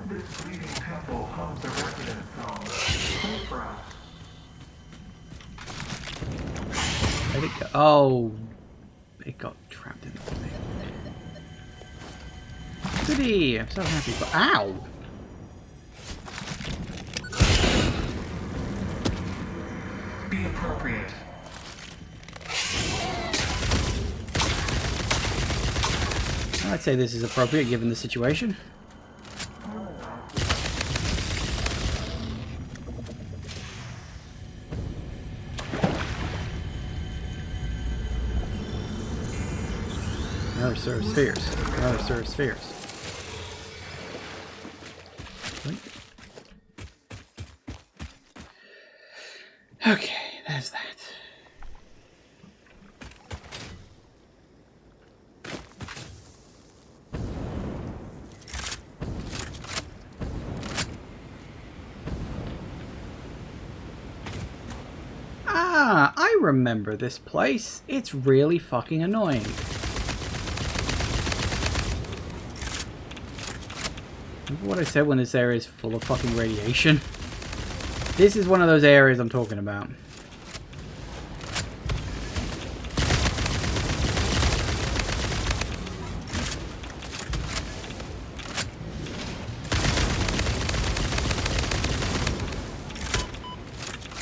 This leading temple homes a resident from Satisfactory. Where'd it go? Oh, it got trapped in the thing. Goody! I'm so happy. But ow! Be appropriate. I'd say this is appropriate given the situation. Another Sir of Spheres. Another Sir of Spheres. Okay, there's that. Ah, I remember this place. It's really fucking annoying. Remember what I said when this area is full of fucking radiation? This is one of those areas I'm talking about.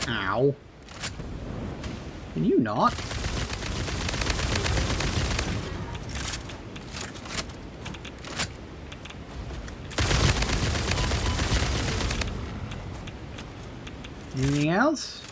Ow. Can you not? Anything else?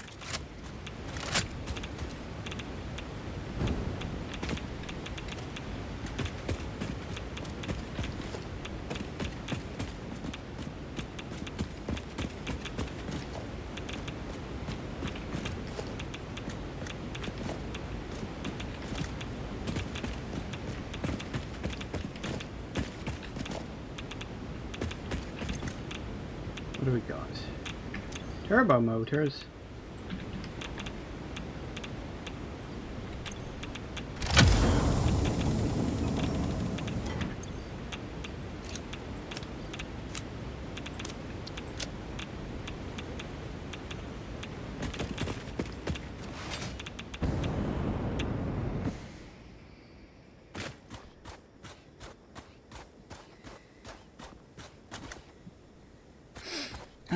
What do we got? Turbo motors.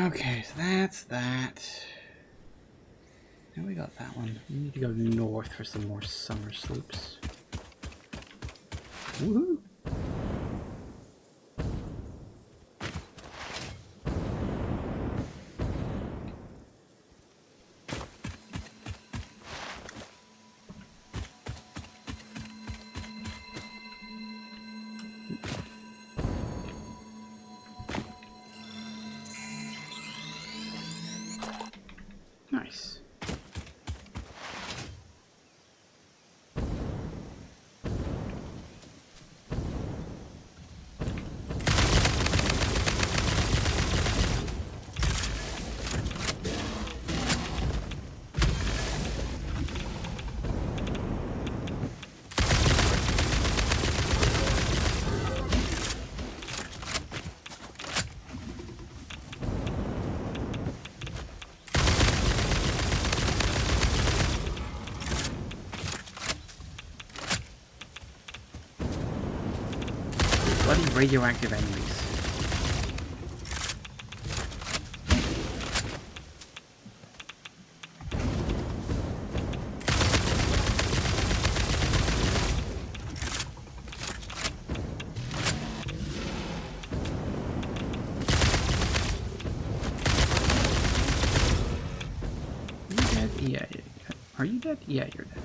Okay, so that's that. Now we got that one. We need to go north for some more summer sloops. Woohoo! Nice. Bloody radioactive enemies. Are you dead? Yeah. Are you dead? Yeah, you're dead.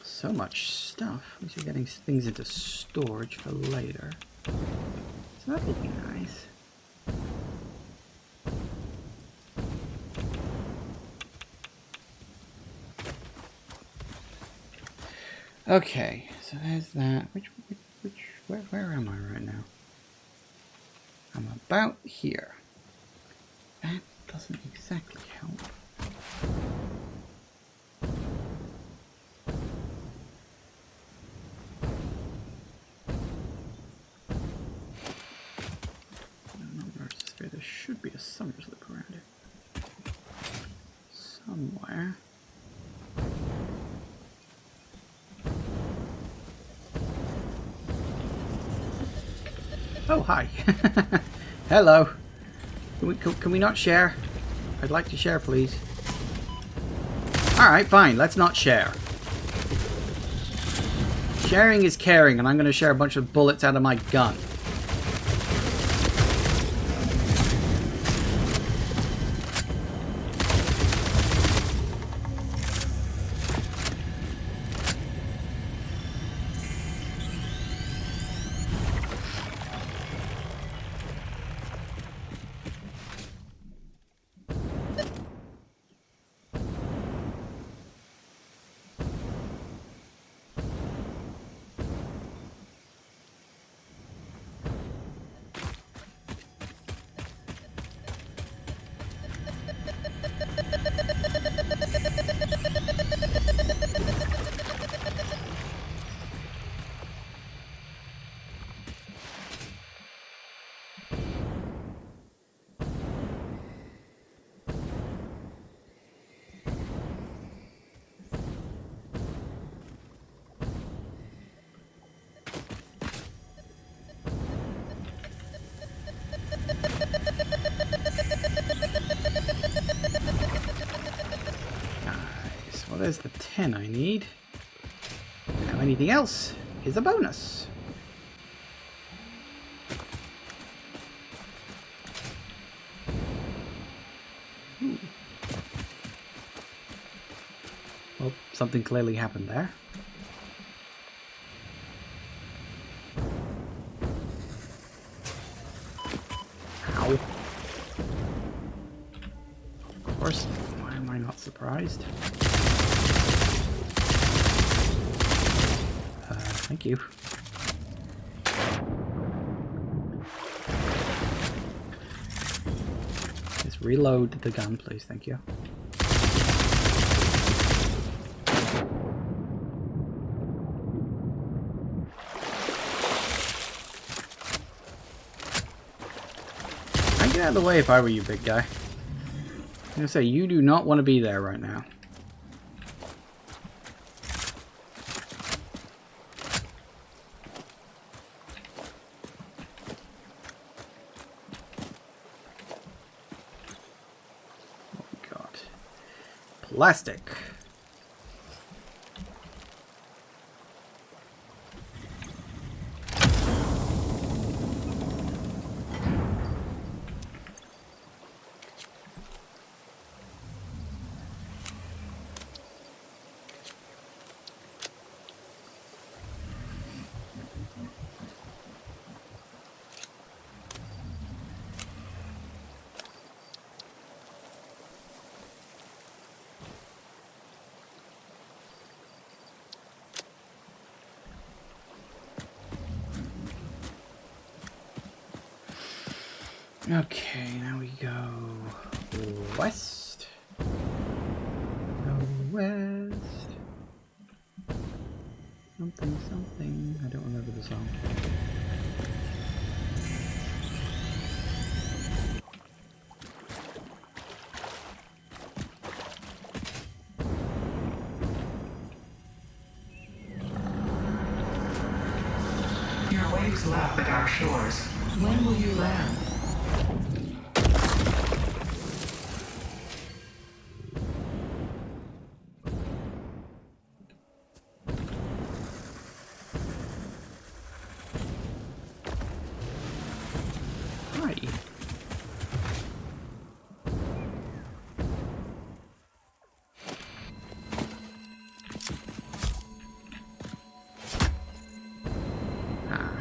So much stuff. At least we're getting things into storage for later. So that'll be nice. Okay, so there's that. Where am I right now? I'm about here. That doesn't exactly help. There should be a summer slip around it. Somewhere. Oh, hi. Hello. Can we not share? I'd like to share, please. Alright, fine. Let's not share. Sharing is caring, and I'm going to share a bunch of bullets out of my gun. There's the 10 I need. Now anything else is a bonus. Ooh. Well, something clearly happened there. Ow. Of course, why am I not surprised? Thank you. Just reload the gun, please. Thank you. Get out of the way if I were you, big guy. I'm gonna say, you do not want to be there right now. What we got? Plastic. Okay, now we go west. Go west. Something, something. I don't remember the song. Your waves lap at our shores. When will you land? Hi. Ah.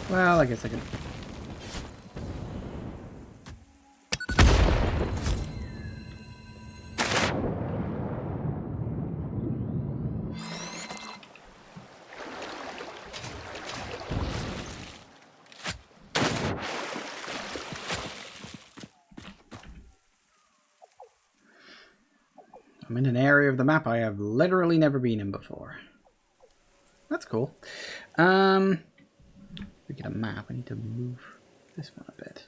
Well, I guess I can. I'm in an area of the map I have literally never been in before. That's cool. We get a map. I need to move this one a bit.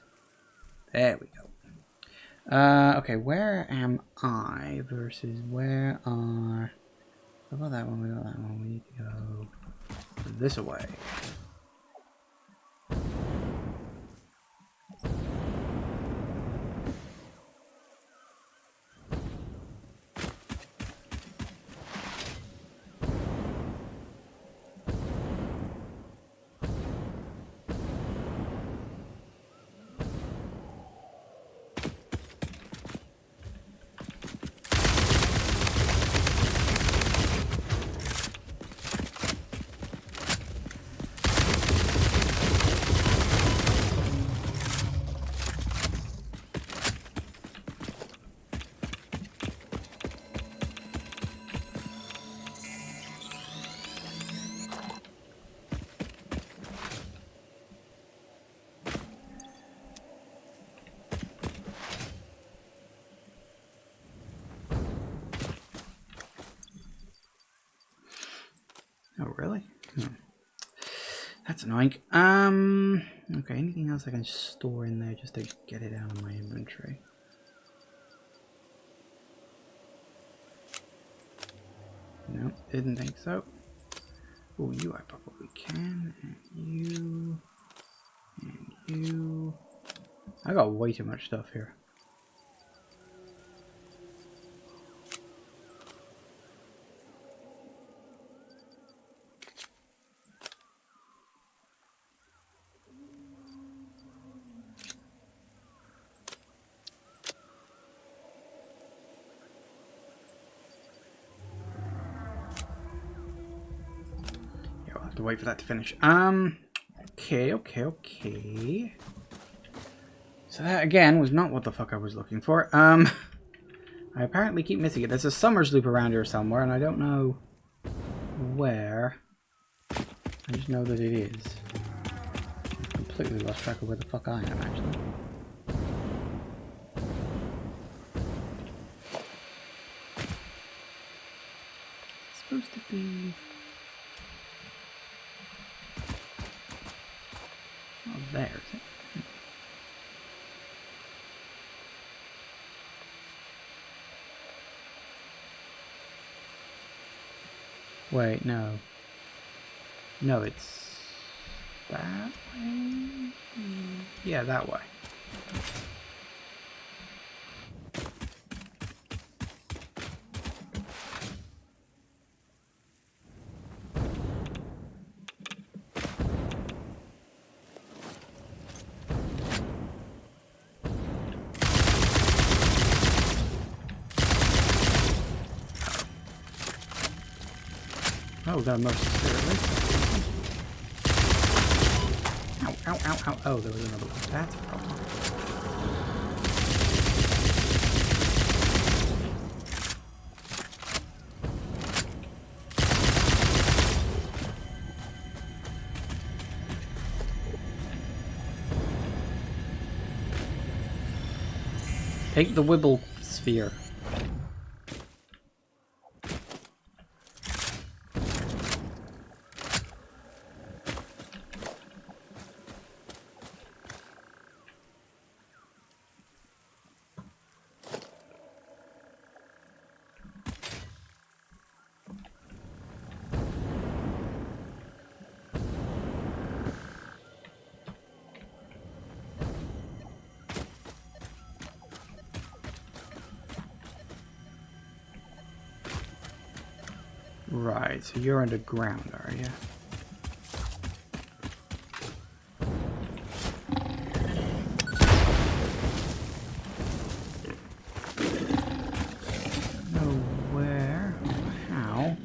There we go. Okay, where am I versus where are... We got that one, we got that one. We need to go this away. Oh, really? That's annoying. Okay, anything else I can store in there just to get it out of my inventory? No, didn't think so. Oh, you I probably can. And you. I got way too much stuff here. To wait for that to finish. Okay. So that again was not what the fuck I was looking for. I apparently keep missing it. There's a Summers loop around here somewhere, and I don't know where. I just know that it is. I've completely lost track of where the fuck I am, actually. It's supposed to be... Oh, there, is it? Wait, no. No, it's that way? Yeah, that way. Oh, got a motion spirit. Ow, ow, ow, ow. Oh, there was another one. That's a problem. Take the Wibble sphere. Right, so you're underground, are you? No, where? How?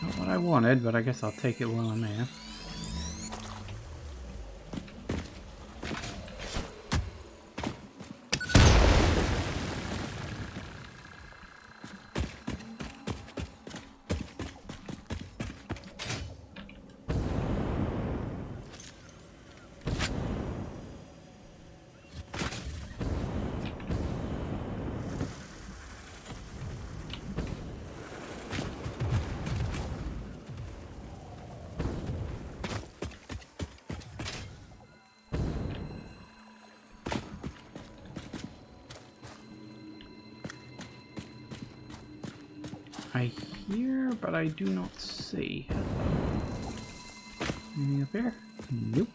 Not what I wanted, but I guess I'll take it while I'm here. I hear, but I do not see. Anything up here? Nope.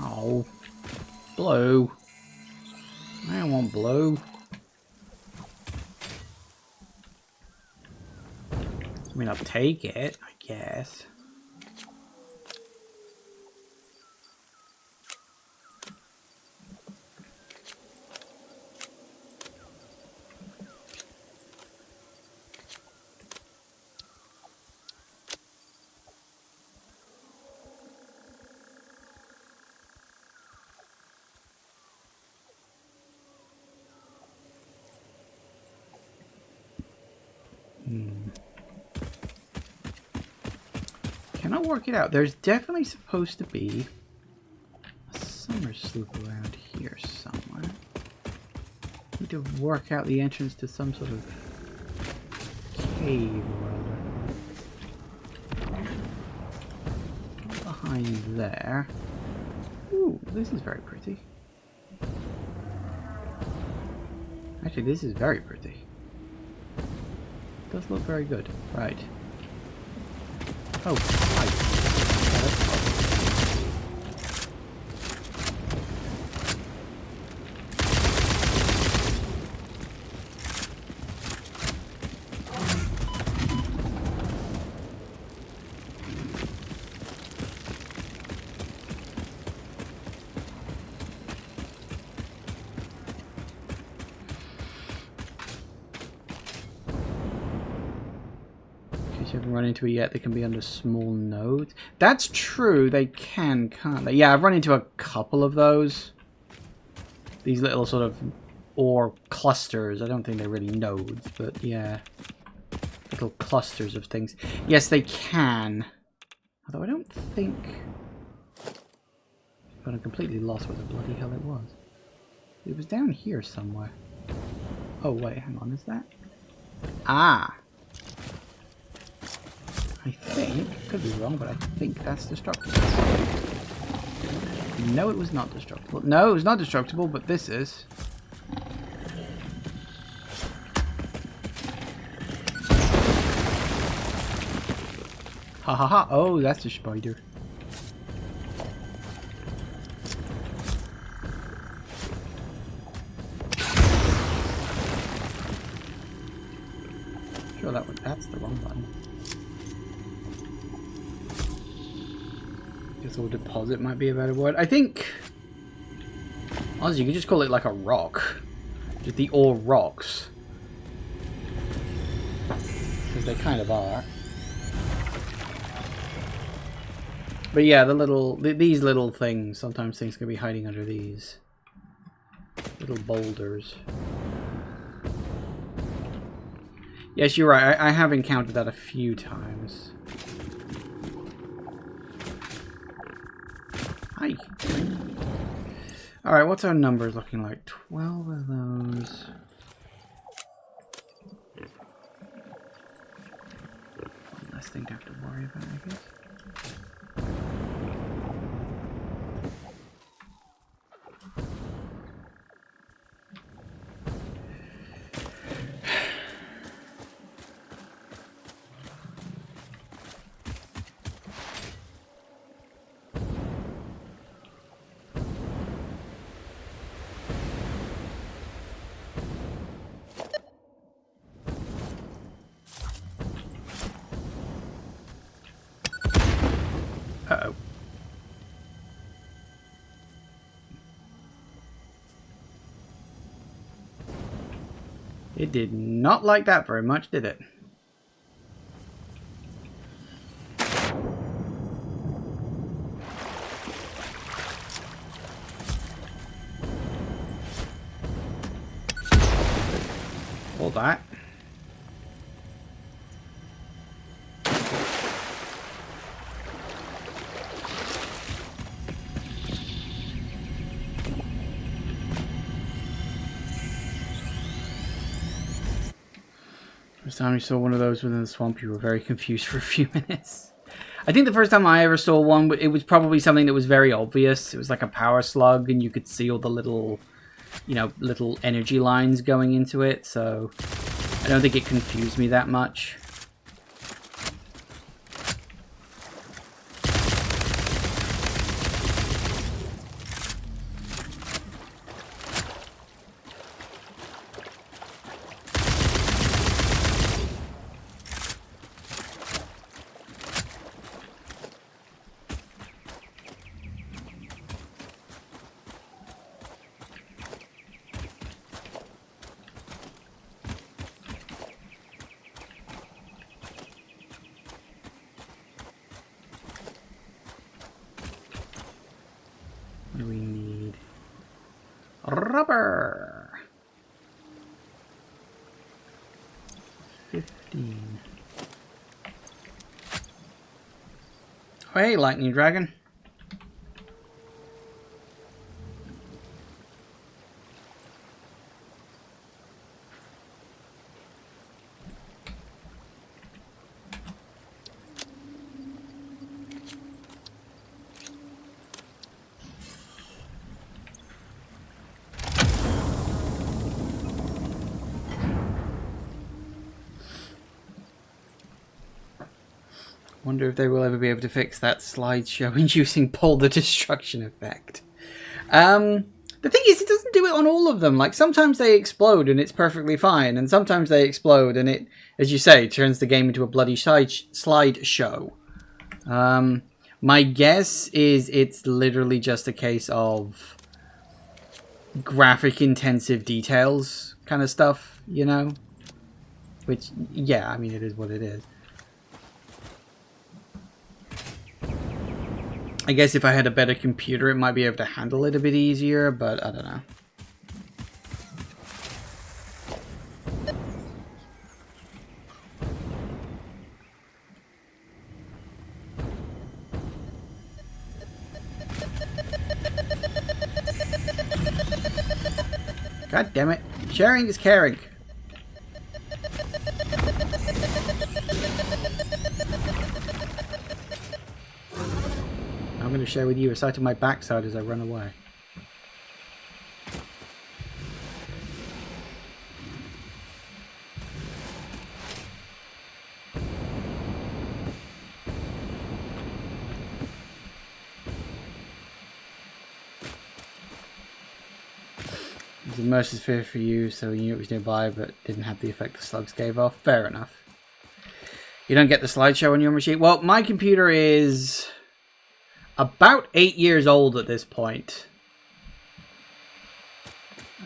Oh, blue. I don't want blue. I mean, I'll take it, I guess. Cannot work it out. There's definitely supposed to be a summer sloop around here somewhere. Need to work out the entrance to some sort of cave or other. Behind there. Ooh, this is very pretty. Actually, this is very pretty. Does look very good. Right. Oh, hi. Yeah, that's fun. You haven't run into it yet, they can be under small nodes. That's true, they can, can't they? Yeah, I've run into a couple of those. These little sort of ore clusters. I don't think they're really nodes, but yeah. Little clusters of things. Yes, they can. Although I don't think... But I'm completely lost where the bloody hell it was. It was down here somewhere. Oh, wait, hang on, is that? Ah! I think, could be wrong, but I think that's destructible. No, it was not destructible. No, it was not destructible, but this is. Ha ha ha! Oh, that's a spider. Sure, that's the wrong button. Guess all deposit might be a better word. I think. Honestly, you could just call it like a rock. Just the ore rocks. Because they kind of are. But yeah, these little things, sometimes things can be hiding under these little boulders. Yes, you're right. I have encountered that a few times. Hi. Alright, what's our numbers looking like? 12 of those. One less thing to have to worry about, I guess. Uh-oh. It did not like that very much, did it? All that. First time you saw one of those within the swamp, you were very confused for a few minutes. I think the first time I ever saw one, it was probably something that was very obvious. It was like a power slug, and you could see all the little, you know, little energy lines going into it. So I don't think it confused me that much. What do we need? Rubber! 15. Oh, hey, Lightning Dragon. Wonder if they will ever be able to fix that slideshow inducing boulder destruction effect. The thing is, it doesn't do it on all of them. Like, sometimes they explode and it's perfectly fine, and sometimes they explode and it, as you say, turns the game into a bloody slideshow. My guess is it's literally just a case of graphic-intensive details kind of stuff, you know? Which, yeah, I mean, it is what it is. I guess if I had a better computer, it might be able to handle it a bit easier, but I don't know. God damn it. Sharing is caring. I'm going to share with you a sight of my backside as I run away. There's a mercy sphere for you, so you knew it was nearby, but didn't have the effect the slugs gave off. Fair enough. You don't get the slideshow on your machine? Well, my computer is about 8 years old at this point.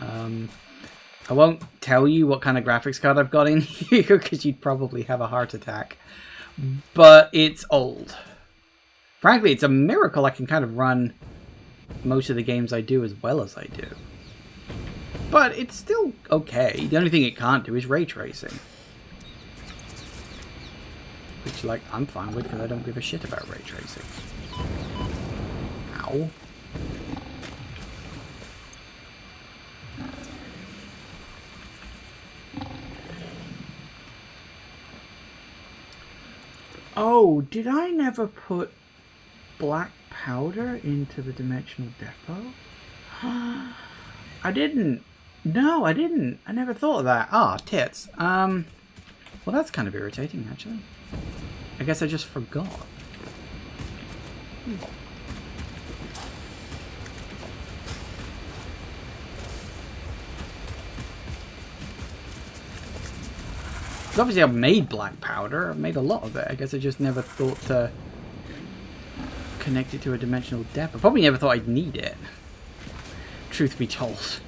I won't tell you what kind of graphics card I've got in here, because you'd probably have a heart attack. But it's old. Frankly, it's a miracle I can kind of run most of the games I do as well as I do. But it's still okay. The only thing it can't do is ray tracing. Which, like, I'm fine with because I don't give a shit about ray tracing. Ow. Oh, did I never put black powder into the dimensional depot? I didn't. No, I didn't. I never thought of that. Ah, tits. Well, that's kind of irritating, actually. I guess I just forgot. Because obviously I've made black powder. I've made a lot of it. I guess I just never thought to connect it to a dimensional depth. I probably never thought I'd need it. Truth be told.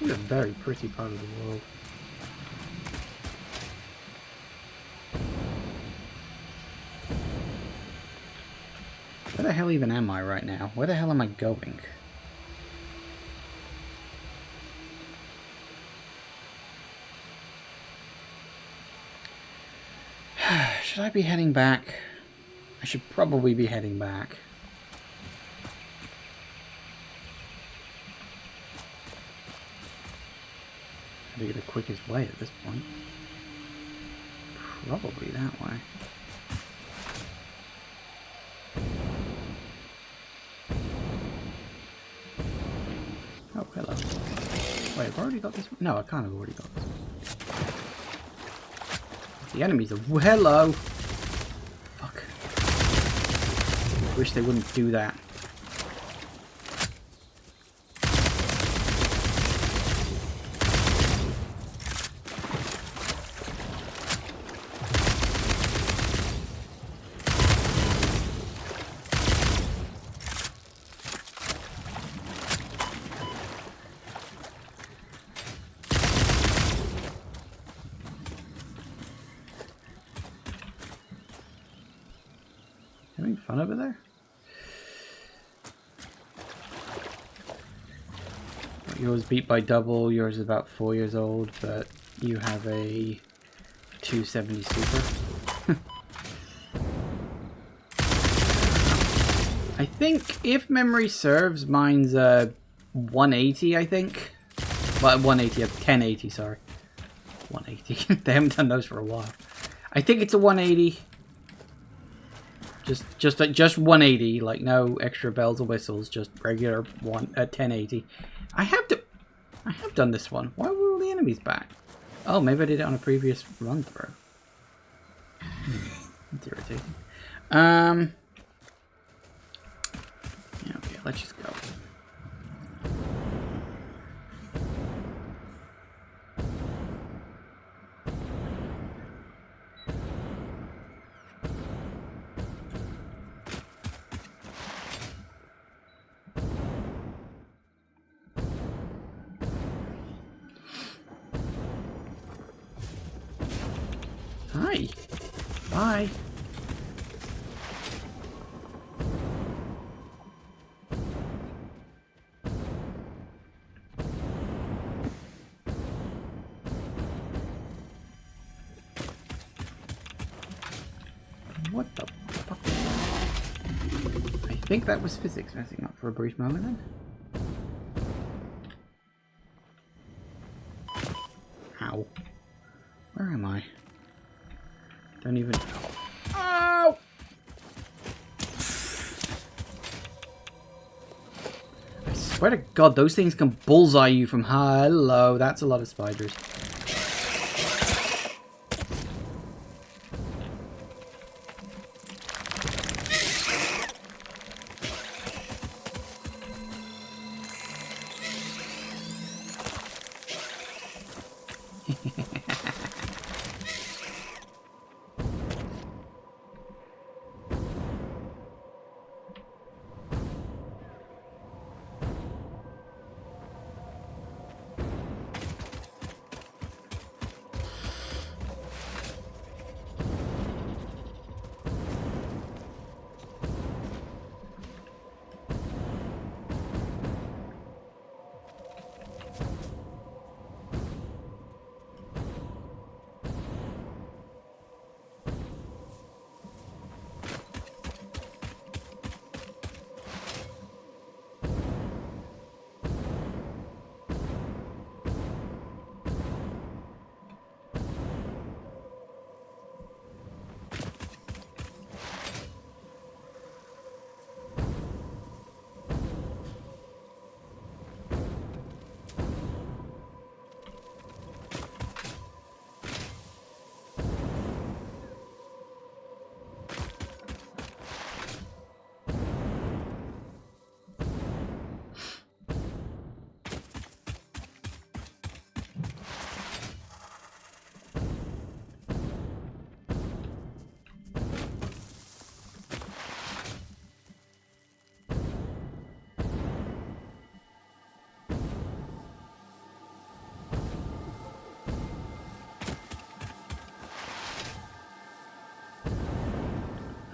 It's a very pretty part of the world. Where the hell even am I right now? Where the hell am I going? Should I be heading back? I should probably be heading back. How to get the quickest way at this point? Probably that way. Oh, hello. Wait, I've already got this one? No, I can't have already got this one. The enemies are... Hello! Fuck. Wish they wouldn't do that. Having fun over there? Yours beat by double, yours is about 4 years old, but you have a 270 Super. I think, if memory serves, mine's a 180, I think. Well, 180, a 1080, sorry. 180. They haven't done those for a while. I think it's a 180. Just 180, like no extra bells or whistles, just regular 1080. I have done this one. Why will the enemies back? Oh, maybe I did it on a previous run through. That's irritating. Yeah, okay, let's just go. Hi. Bye. What the fuck? I think that was physics messing up for a brief moment then. Ow. Where am I? Don't even know. Ow! I swear to God, those things can bullseye you from high. Hello, that's a lot of spiders.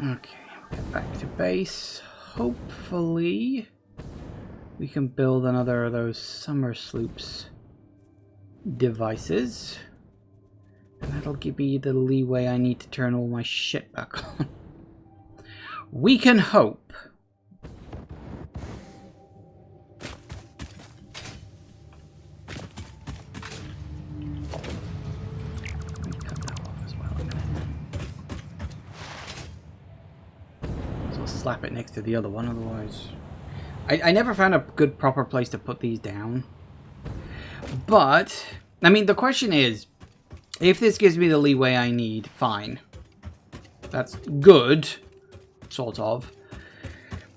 Okay, we'll get back to base. Hopefully, we can build another of those summer sloops devices. And that'll give me the leeway I need to turn all my shit back on. We can hope. Let me cut that off as well. So I'll slap it next to the other one, otherwise... I never found a good proper place to put these down. But, I mean, the question is, if this gives me the leeway I need, fine. That's good, sort of.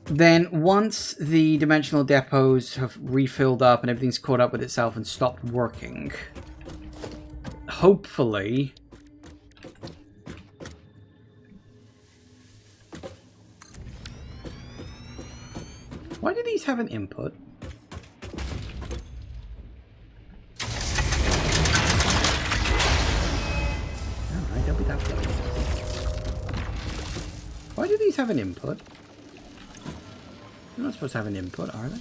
Then once the dimensional depots have refilled up and everything's caught up with itself and stopped working, hopefully... Why do these have an input? Alright, don't be that way. Why do these have an input? They're not supposed to have an input, are they?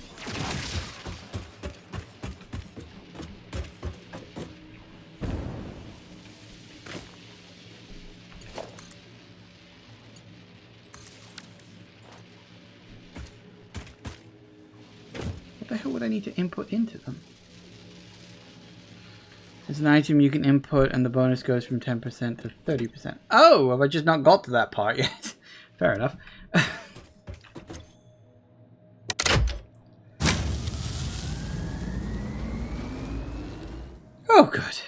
What the hell would I need to input into them? There's an item you can input and the bonus goes from 10% to 30%. Oh, have I just not got to that part yet? Fair enough. Oh, good.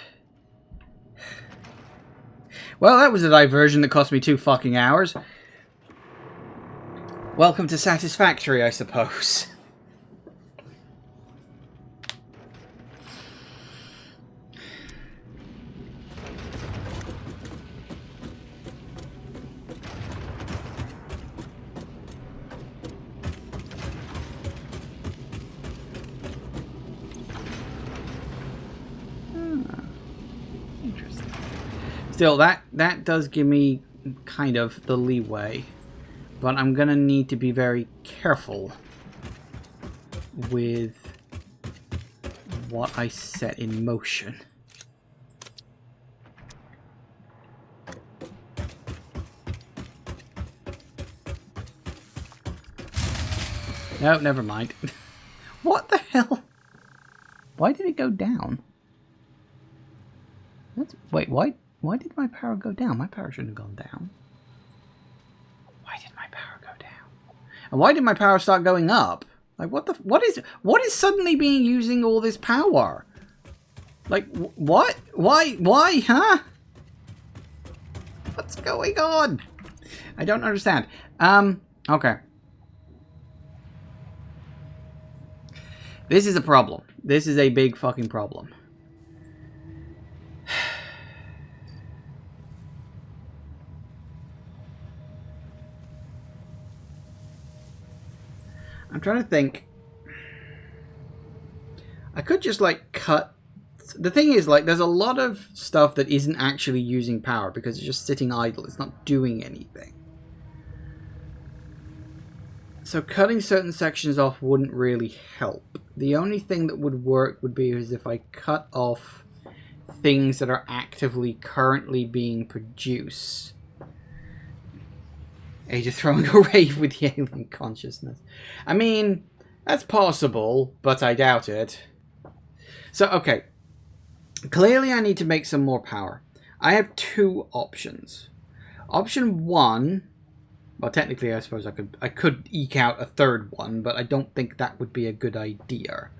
Well, that was a diversion that cost me 2 fucking hours. Welcome to Satisfactory, I suppose. Interesting. Still, that does give me kind of the leeway. But I'm gonna need to be very careful with what I set in motion. No, never mind. What the hell? Why did it go down? Wait, why did my power go down? My power shouldn't have gone down. Why did my power go down? And why did my power start going up? Like, what is suddenly being using all this power? Like, what? Why, huh? What's going on? I don't understand. Okay. This is a problem. This is a big fucking problem. I'm trying to think. I could just, like, cut... The thing is, like, there's a lot of stuff that isn't actually using power because it's just sitting idle. It's not doing anything. So cutting certain sections off wouldn't really help. The only thing that would work would be is if I cut off things that are actively currently being produced. Age of throwing a rave with the alien consciousness. I mean, that's possible, but I doubt it. So, okay. Clearly I need to make some more power. I have 2 options. Option 1... Well, technically, I suppose I could eke out a 3rd one, but I don't think that would be a good idea.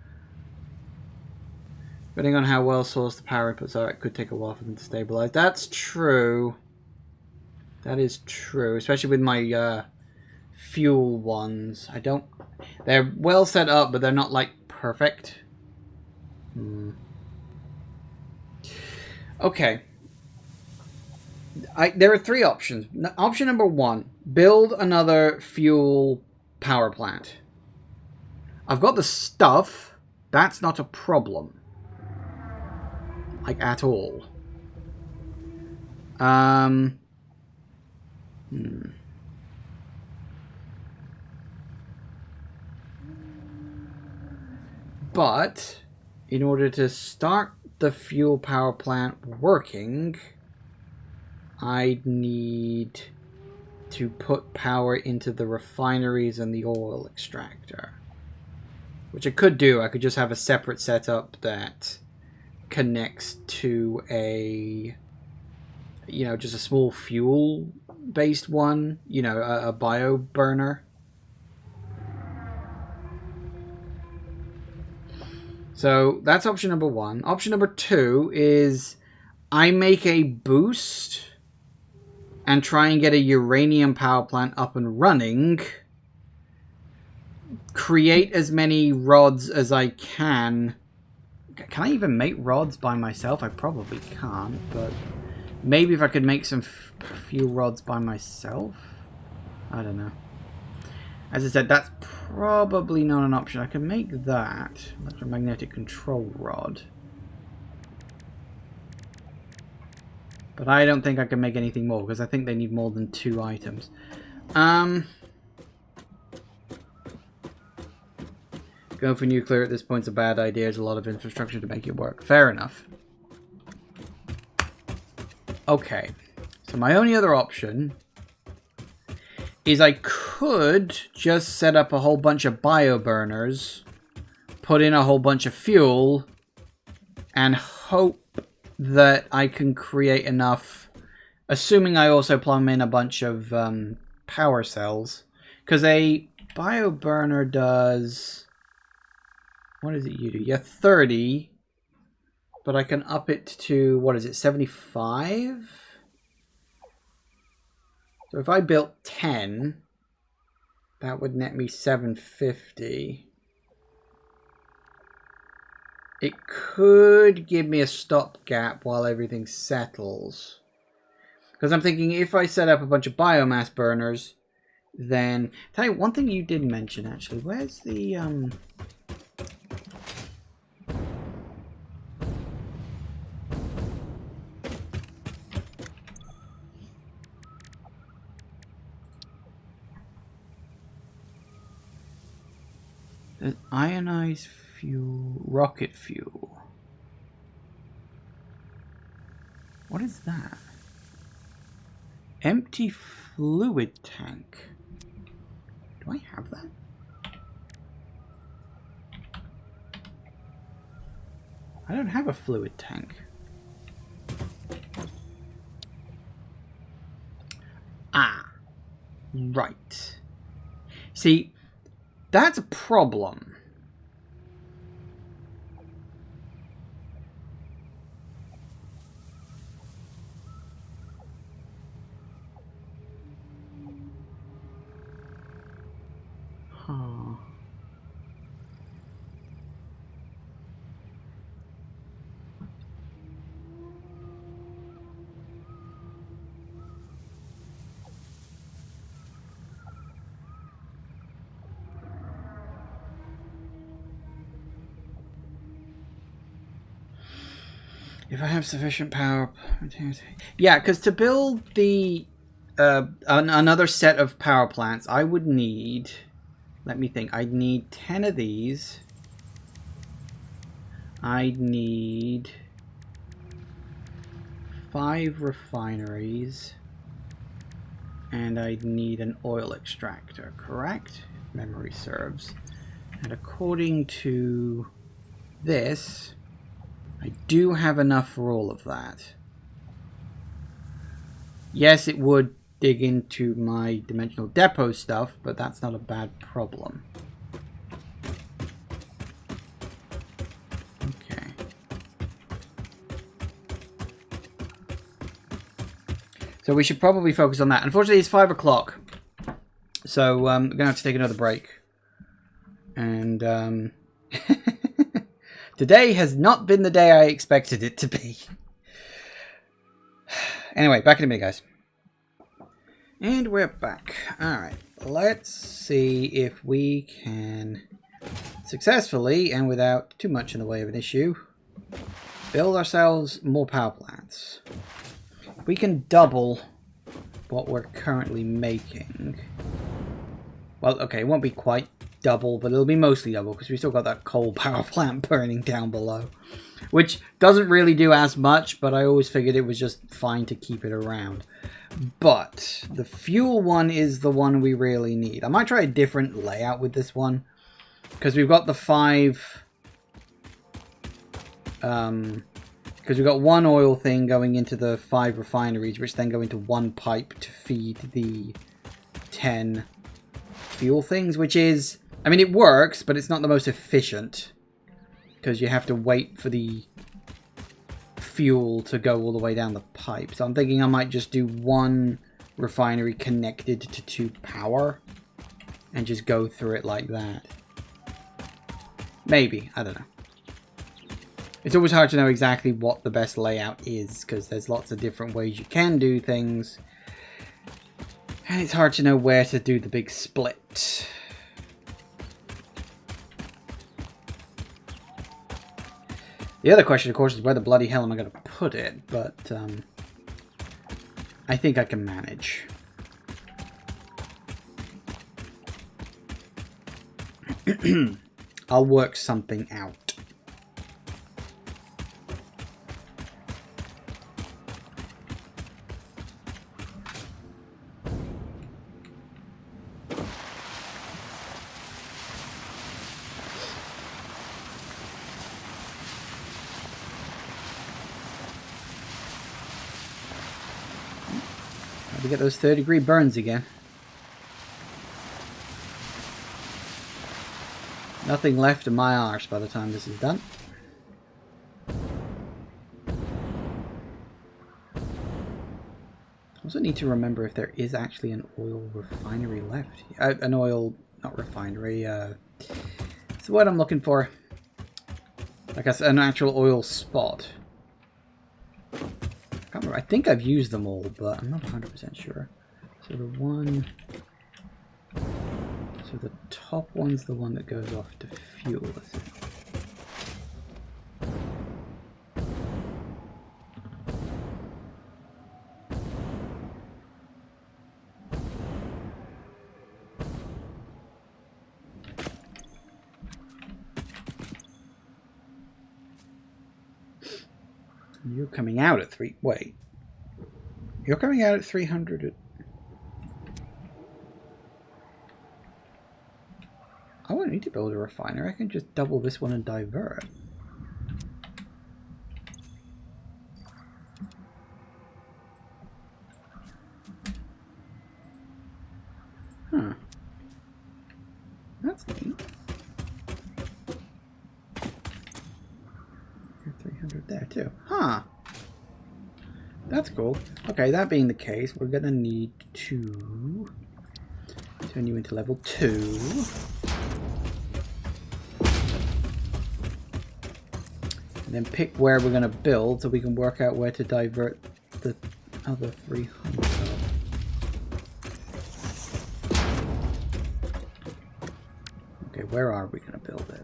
Depending on how well sourced the power inputs are, it could take a while for them to stabilize. That's true. That is true, especially with my fuel ones. They're well set up, but they're not, like, perfect. Okay. There are 3 options. Option number 1, build another fuel power plant. I've got the stuff. That's not a problem. Like, at all. But, in order to start the fuel power plant working... I'd need to put power into the refineries and the oil extractor. Which I could do. I could just have a separate setup that connects to a... You know, just a small fuel-based one. You know, a bio burner. So, that's option number 1. Option number 2 is I make a boost... and try and get a uranium power plant up and running. Create as many rods as I can. Can I even make rods by myself? I probably can't, but maybe if I could make some fuel rods by myself? I don't know. As I said, that's probably not an option. I can make that. Electromagnetic control rod. But I don't think I can make anything more, because I think they need more than 2 items. Going for nuclear at this point's a bad idea. There's a lot of infrastructure to make it work. Fair enough. Okay. So my only other option is I could just set up a whole bunch of bio burners, put in a whole bunch of fuel, and hope that I can create enough, assuming I also plumb in a bunch of power cells, because a bio burner does, what is it you do? Yeah, 30 but I can up it to, what is it, 75? So if I built 10, that would net me 750. It could give me a stopgap while everything settles. Because I'm thinking if I set up a bunch of biomass burners, then... Tell you one thing you did mention, actually. Where's the... ionized fuel, rocket fuel. What is that? Empty fluid tank. Do I have that? I don't have a fluid tank. Ah, right. See, that's a problem. Huh. If I have sufficient power... Yeah, because to build the another set of power plants, I would need... Let me think. I'd need 10 of these. I'd need 5 refineries. And I'd need an oil extractor, correct? If memory serves. And according to this... I do have enough for all of that. Yes, it would dig into my dimensional depot stuff, but that's not a bad problem. Okay. So we should probably focus on that. Unfortunately, it's 5 o'clock. So we're going to have to take another break. And... Today has not been the day I expected it to be. Anyway, back in a minute, guys. And we're back. Alright, let's see if we can successfully, and without too much in the way of an issue, build ourselves more power plants. We can double what we're currently making. Well, okay, it won't be quite double, but it'll be mostly double because we still got that coal power plant burning down below, which doesn't really do as much, but I always figured it was just fine to keep it around. But the fuel one is the one we really need. I might try a different layout with this one because we've got the 5 because we've got one oil thing going into the 5 refineries, which then go into one pipe to feed the 10 fuel things, which is, I mean, it works, but it's not the most efficient because you have to wait for the fuel to go all the way down the pipe. So I'm thinking I might just do one refinery connected to 2 power and just go through it like that. Maybe, I don't know. It's always hard to know exactly what the best layout is because there's lots of different ways you can do things. And it's hard to know where to do the big split. The other question, of course, is where the bloody hell am I going to put it? But I think I can manage. I'll work something out. To get those 30-degree burns again. Nothing left in my arse by the time this is done. Also need to remember if there is actually an oil refinery left. An oil, not refinery, it's the word I'm looking for. Like an actual oil spot. I can't remember. I think I've used them all, but I'm not 100% sure. So the one... So the top one's the one that goes off to fuel, is it? You're coming out at 3... Wait. You're coming out at 300 at... I won't need to build a refiner. I can just double this one and divert. Huh. That's neat. 300 there too. Huh. That's cool. Okay, that being the case, we're gonna need to turn you into level 2. And then pick where we're gonna build so we can work out where to divert the other 300. Okay, where are we gonna build it?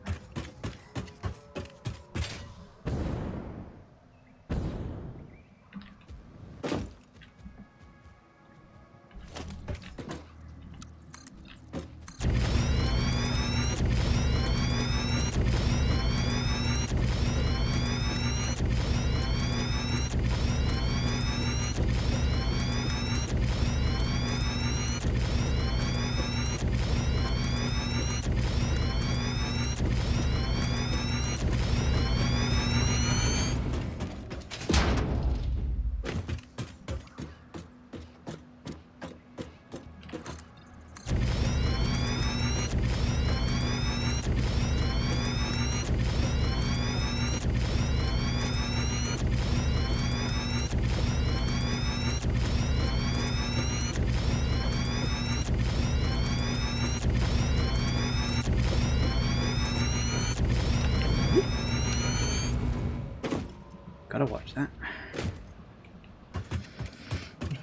Gotta watch that.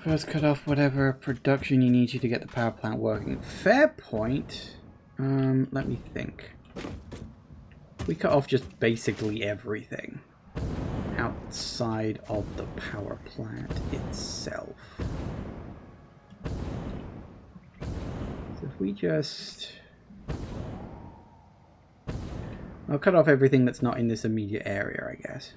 First cut off whatever production you need to get the power plant working. Fair point. Let me think. We cut off just basically everything outside of the power plant itself. So if we just... I'll cut off everything that's not in this immediate area, I guess.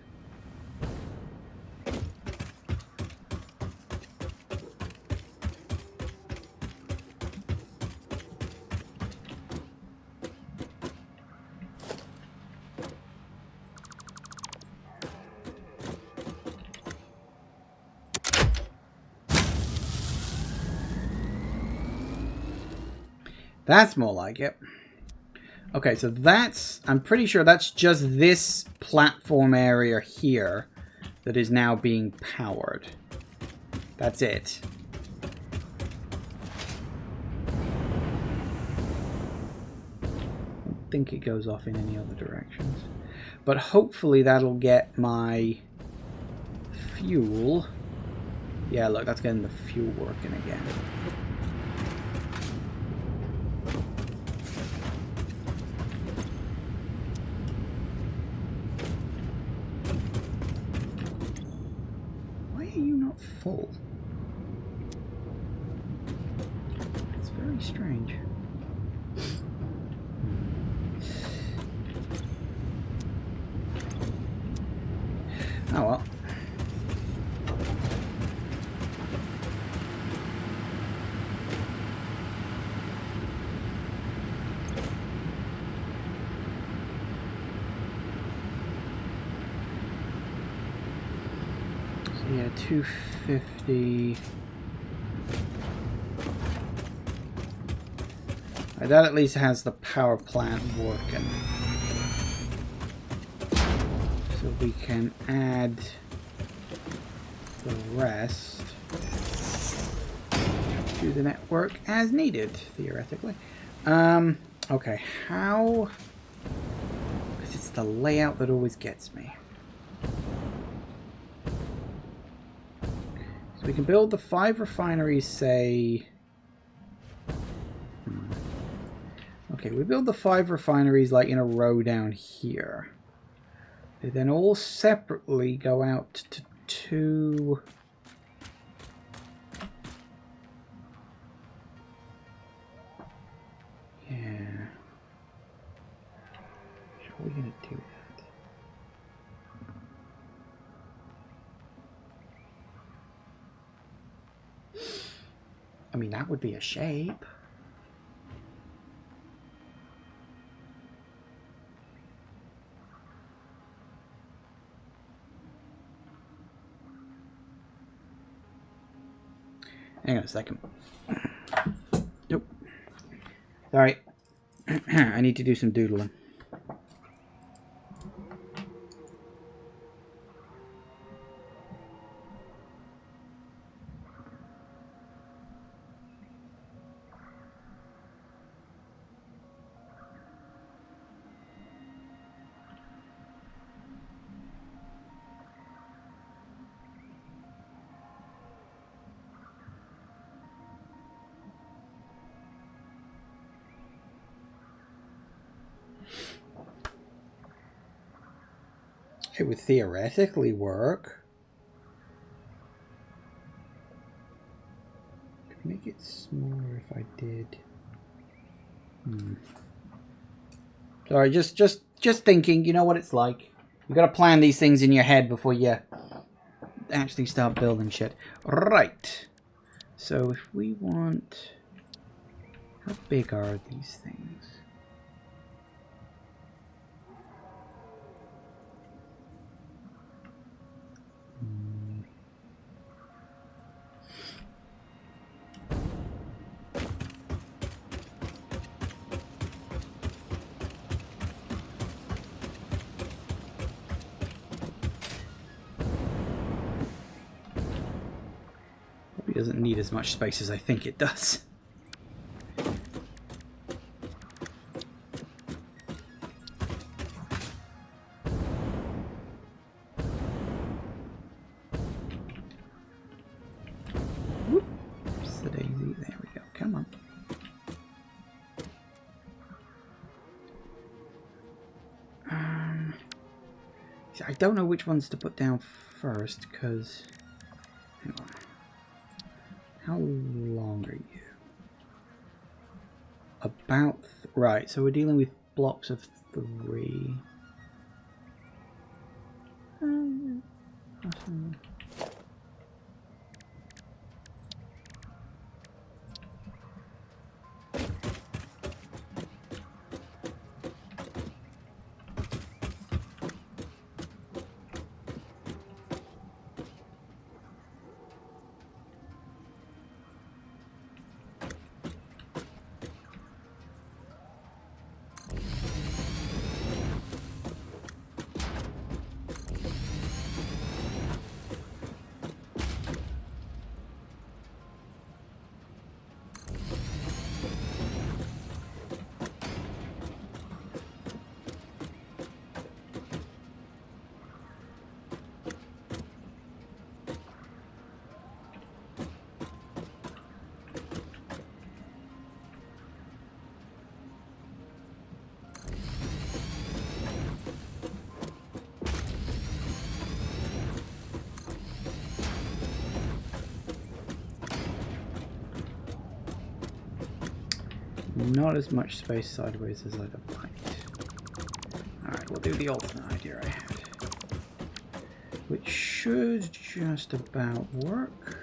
That's more like it. Okay, so that's... I'm pretty sure that's just this platform area here that is now being powered. That's it. I don't think it goes off in any other directions. But hopefully that'll get my fuel. Yeah, look, that's getting the fuel working again. Full. It's very strange. Oh well. So yeah, 250. That at least has the power plant working. So we can add the rest. to the network as needed, theoretically. Okay, how... Because it's the layout that always gets me. So we can build the 5 refineries, say... Okay, we build the 5 refineries like in a row down here. They then all separately go out to 2... Yeah. How are we going to do that? I mean, that would be a shape. Hang on a second. Nope. Sorry. I need to do some doodling. It would theoretically work. Could make it smaller if I did. Sorry, just thinking. You know what it's like. You got to plan these things in your head before you actually start building shit. Right. So if we want, how big are these things? It doesn't need as much space as I think it does. Whoops, the daisy. There we go. Come on. See, I don't know which ones to put down first because. Hang on. How long are you? About... right, so we're dealing with blocks of 3. Not as much space sideways as I'd have liked. Alright, we'll do the alternate idea I had. Which should just about work.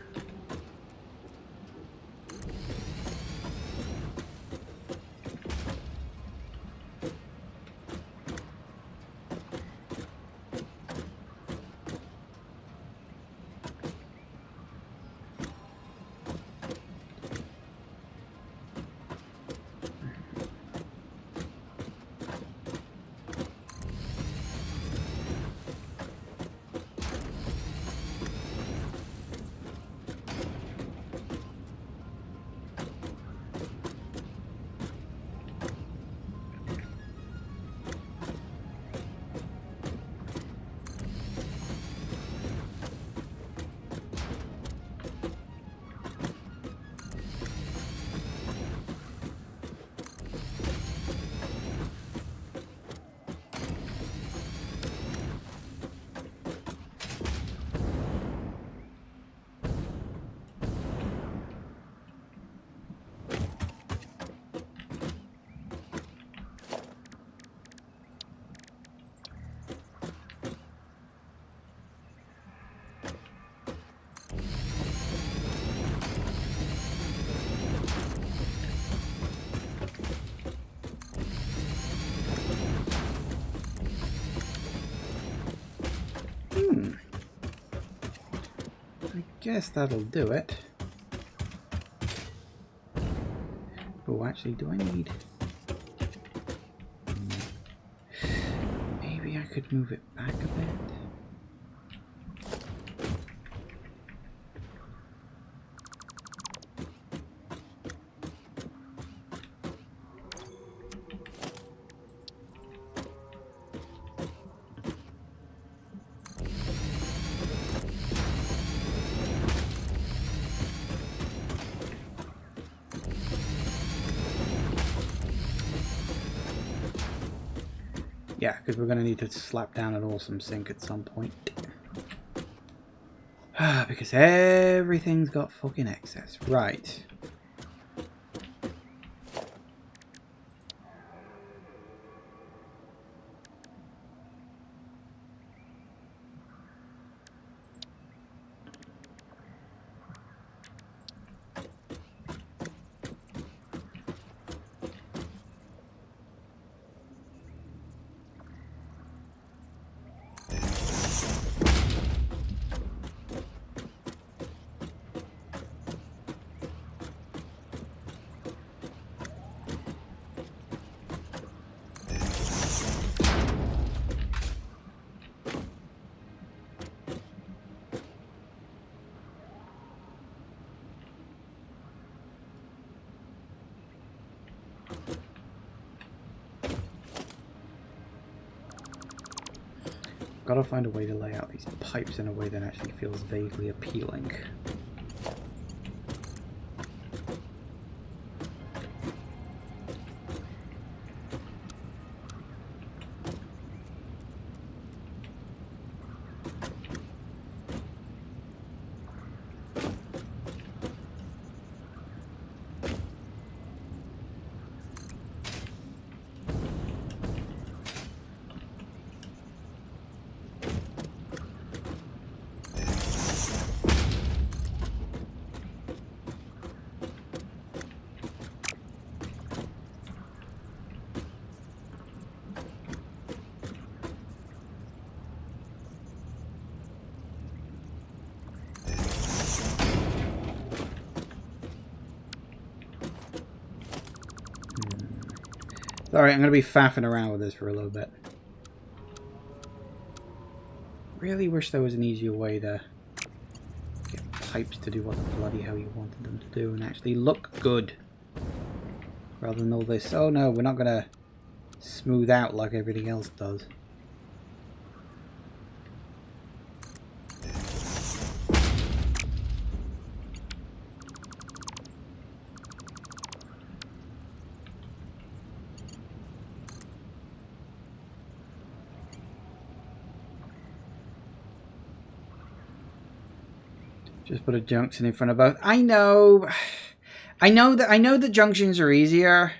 I guess that'll do it. Oh, actually, do I need... Maybe I could move it back a bit. Yeah, because we're going to need to slap down an awesome sink at some point. Because everything's got fucking excess. Right. Gotta find a way to lay out these pipes in a way that actually feels vaguely appealing. Sorry, I'm going to be faffing around with this for a little bit. Really wish there was an easier way to get pipes to do what the bloody hell you wanted them to do and actually look good. Rather than all this, oh no, we're not going to smooth out like everything else does. Just put a junction in front of both. I know that junctions are easier,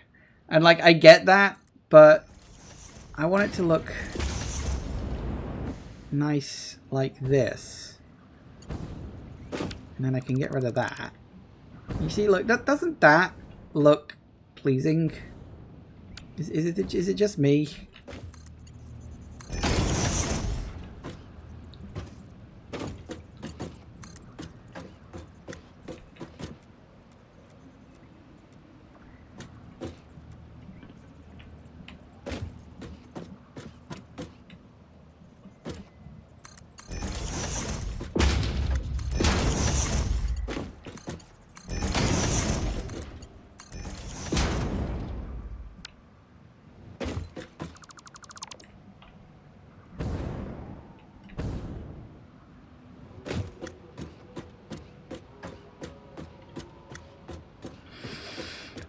and like I get that, but I want it to look nice like this, and then I can get rid of that. You see, look, doesn't that look pleasing? Is it just me?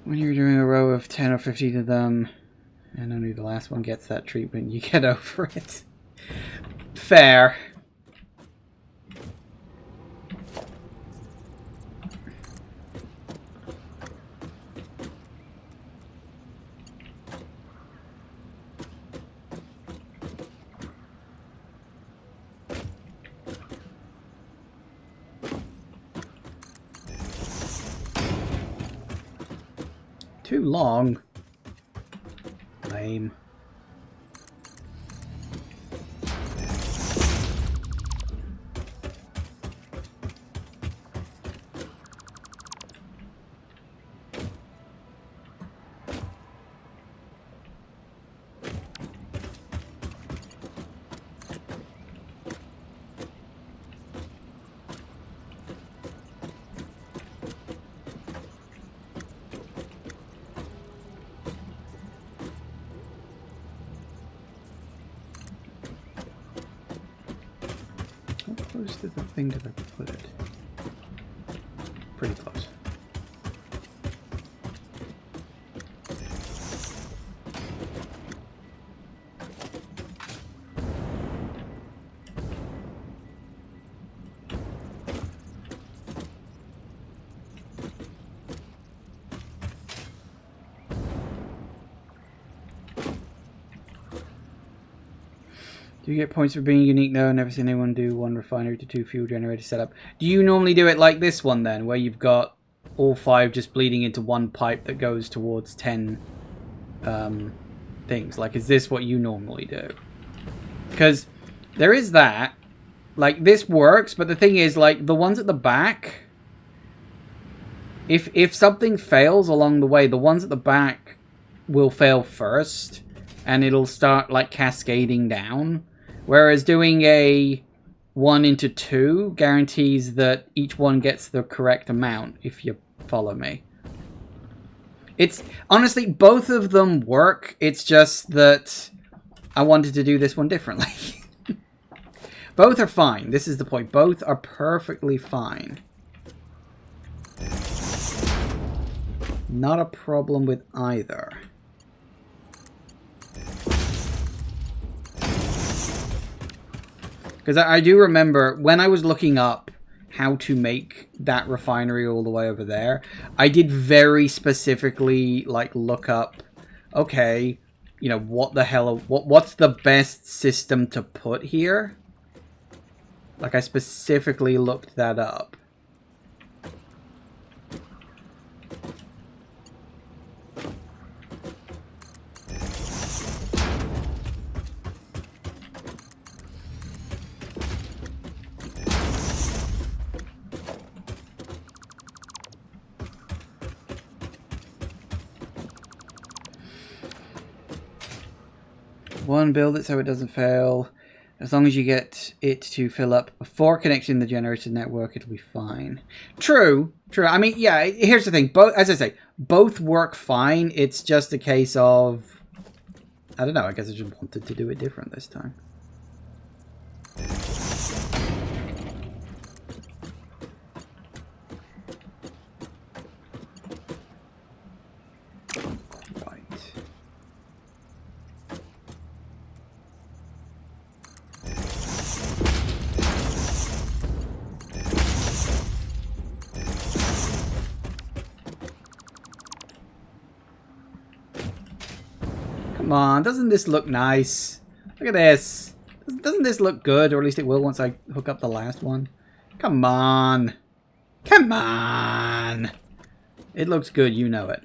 When you're doing a row of 10 or 15 of them, and only the last one gets that treatment, you get over it. Fair. Too long. Lame. How close to the thing did I put it? Pretty close. Do you get points for being unique? No, never seen anyone do 1 refinery to 2 fuel generator setup. Do you normally do it like this one then, where you've got all 5 just bleeding into one pipe that goes towards 10 things? Like, is this what you normally do? Because there is that. Like, this works, but the thing is, like, the ones at the back, if something fails along the way, the ones at the back will fail first, and it'll start, like, cascading down. Whereas doing a 1 into 2 guarantees that each one gets the correct amount, if you follow me. It's, honestly, both of them work. It's just that I wanted to do this one differently. Both are fine. This is the point. Both are perfectly fine. Not a problem with either. Because I do remember when I was looking up how to make that refinery all the way over there, I did very specifically like look up, okay, you know, what the hell, what's the best system to put here? Like I specifically looked that up. One, build it so it doesn't fail. As long as you get it to fill up before connecting the generator network, it'll be fine. True, true. I mean, yeah, here's the thing. Both, as I say, both work fine. It's just a case of, I don't know, I guess I just wanted to do it different this time. Come on, doesn't this look nice? Look at this. Doesn't this look good? Or at least it will once I hook up the last one. Come on. Come on. It looks good, you know it.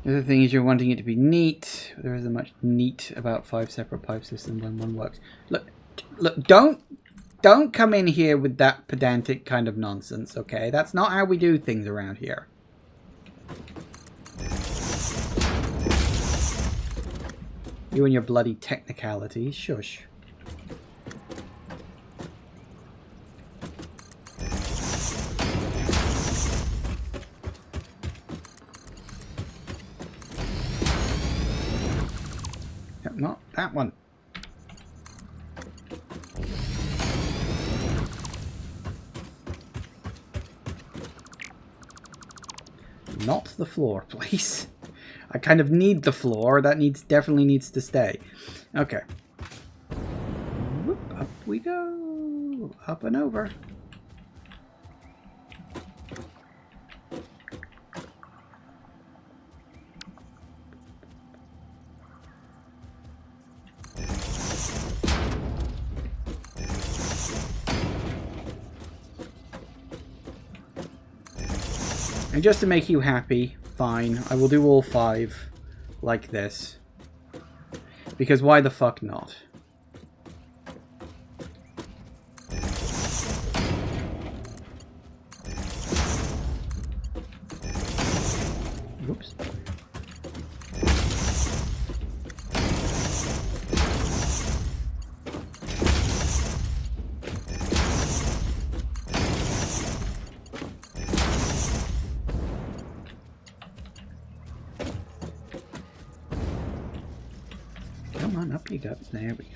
The other thing is you're wanting it to be neat. There isn't much neat about 5 separate pipe systems when one works. Look, don't come in here with that pedantic kind of nonsense, okay? That's not how we do things around here. You and your bloody technicalities, shush. Not that one. Not the floor, please. I kind of need the floor. That definitely needs to stay. Okay. Whoop, up we go. Up and over. And just to make you happy, fine, I will do all 5 like this. Because why the fuck not? Whoops. Come on, up you go. There we go.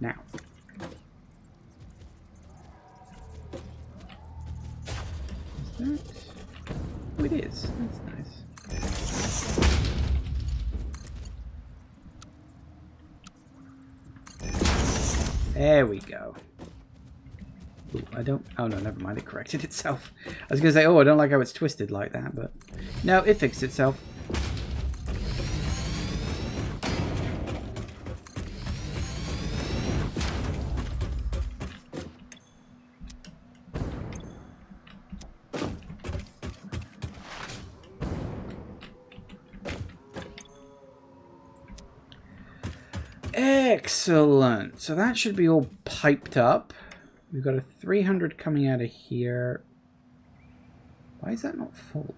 Now. Is that? Oh, it is. That's nice. There we go. Ooh, I don't... Oh, no, never mind. It corrected itself. I was going to say, oh, I don't like how it's twisted like that, but... No, it fixed itself. Excellent. So that should be all piped up. We've got a 300 coming out of here. Why is that not full?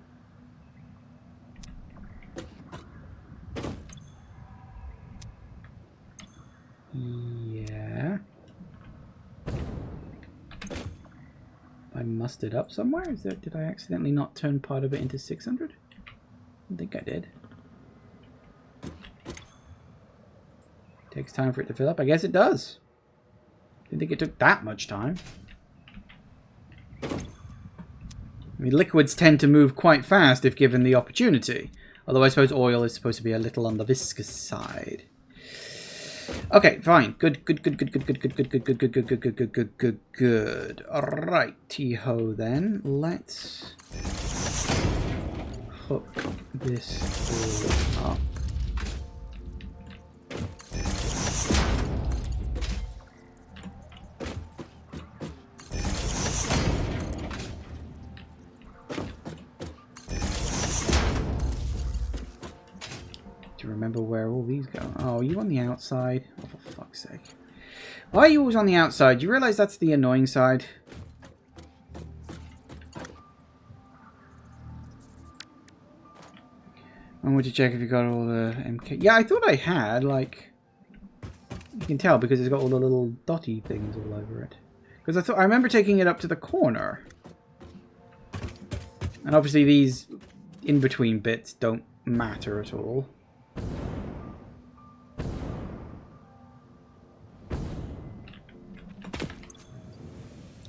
Yeah. I mussed it up somewhere? Is there, did I accidentally not turn part of it into 600? I think I did. Takes time for it to fill up. I guess it does. Didn't think it took that much time. I mean, liquids tend to move quite fast if given the opportunity. Although I suppose oil is supposed to be a little on the viscous side. Okay, fine. Good. Alrighty-ho then. Let's hook this all up. Remember where all these go. Oh, you on the outside? Oh, for fuck's sake. Why are you always on the outside? You realize that's the annoying side? I want to check if you got all the MK. Yeah, I thought I had, like... You can tell because it's got all the little dotty things all over it. Because I remember taking it up to the corner. And obviously these in-between bits don't matter at all.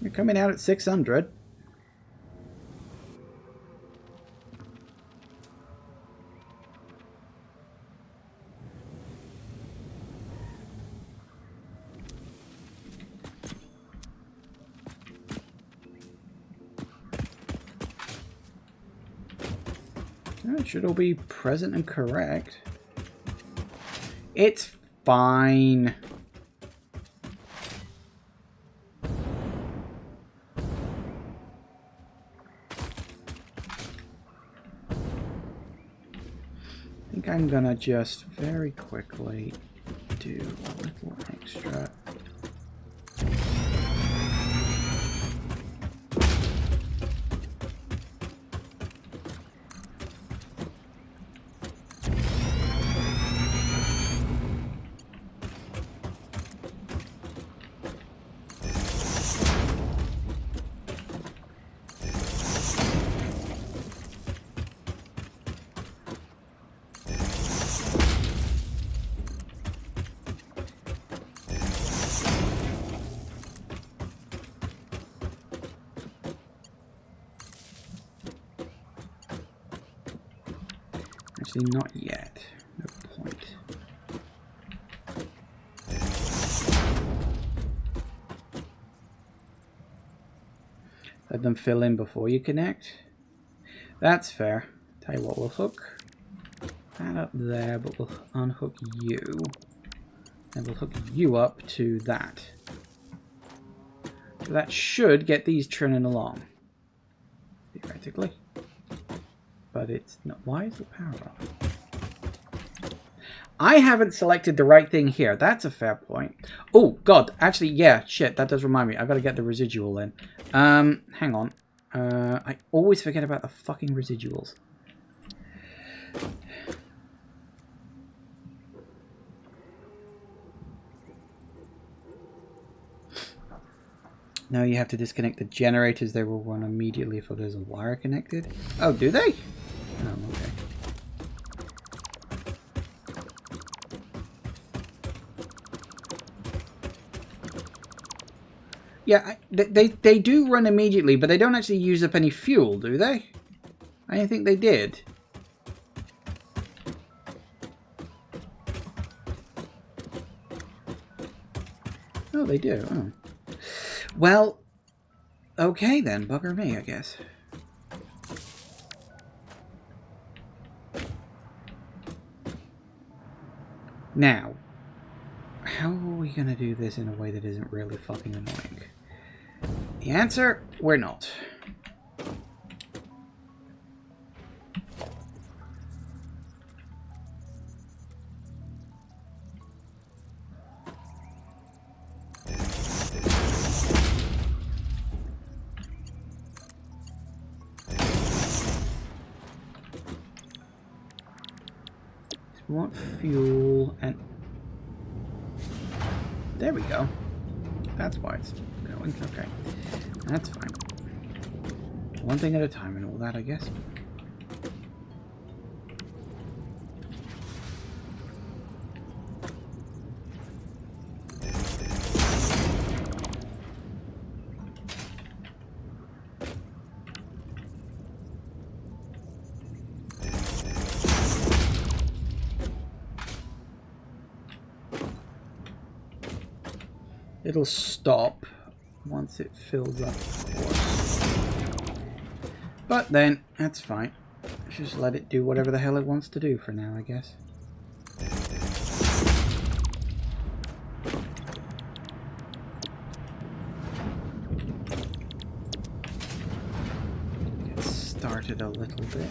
You're coming out at 600. It should all be present and correct. It's fine. I think I'm gonna just very quickly do a little extra. Actually, not yet. No point. Let them fill in before you connect. That's fair. Tell you what, we'll hook that up there, but we'll unhook you. And we'll hook you up to that. So that should get these churning along. theoretically. But it's not. Why is the power off? I haven't selected the right thing here. That's a fair point. Oh, God. Actually, yeah, shit. That does remind me. I've got to get the residual in. Hang on. I always forget about the fucking residuals. No, you have to disconnect the generators. They will run immediately if there's a wire connected. Oh, do they? Oh, okay. Yeah, they do run immediately, but they don't actually use up any fuel, do they? I didn't think they did. Oh, they do. Oh. Well, okay then. Bugger me, I guess. Now, how are we going to do this in a way that isn't really fucking annoying? The answer, we're not. We want fuel and... There we go. That's why it's going. Okay. That's fine. One thing at a time and all that, I guess. It'll stop once it fills up, of course. But then, that's fine. Just let it do whatever the hell it wants to do for now, I guess. Get started a little bit.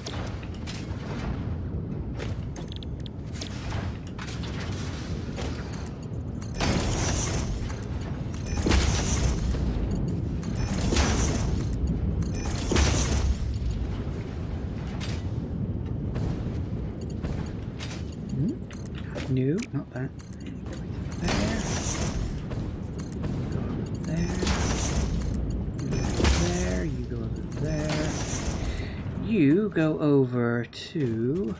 No, not that. There. You go over there. You go over to...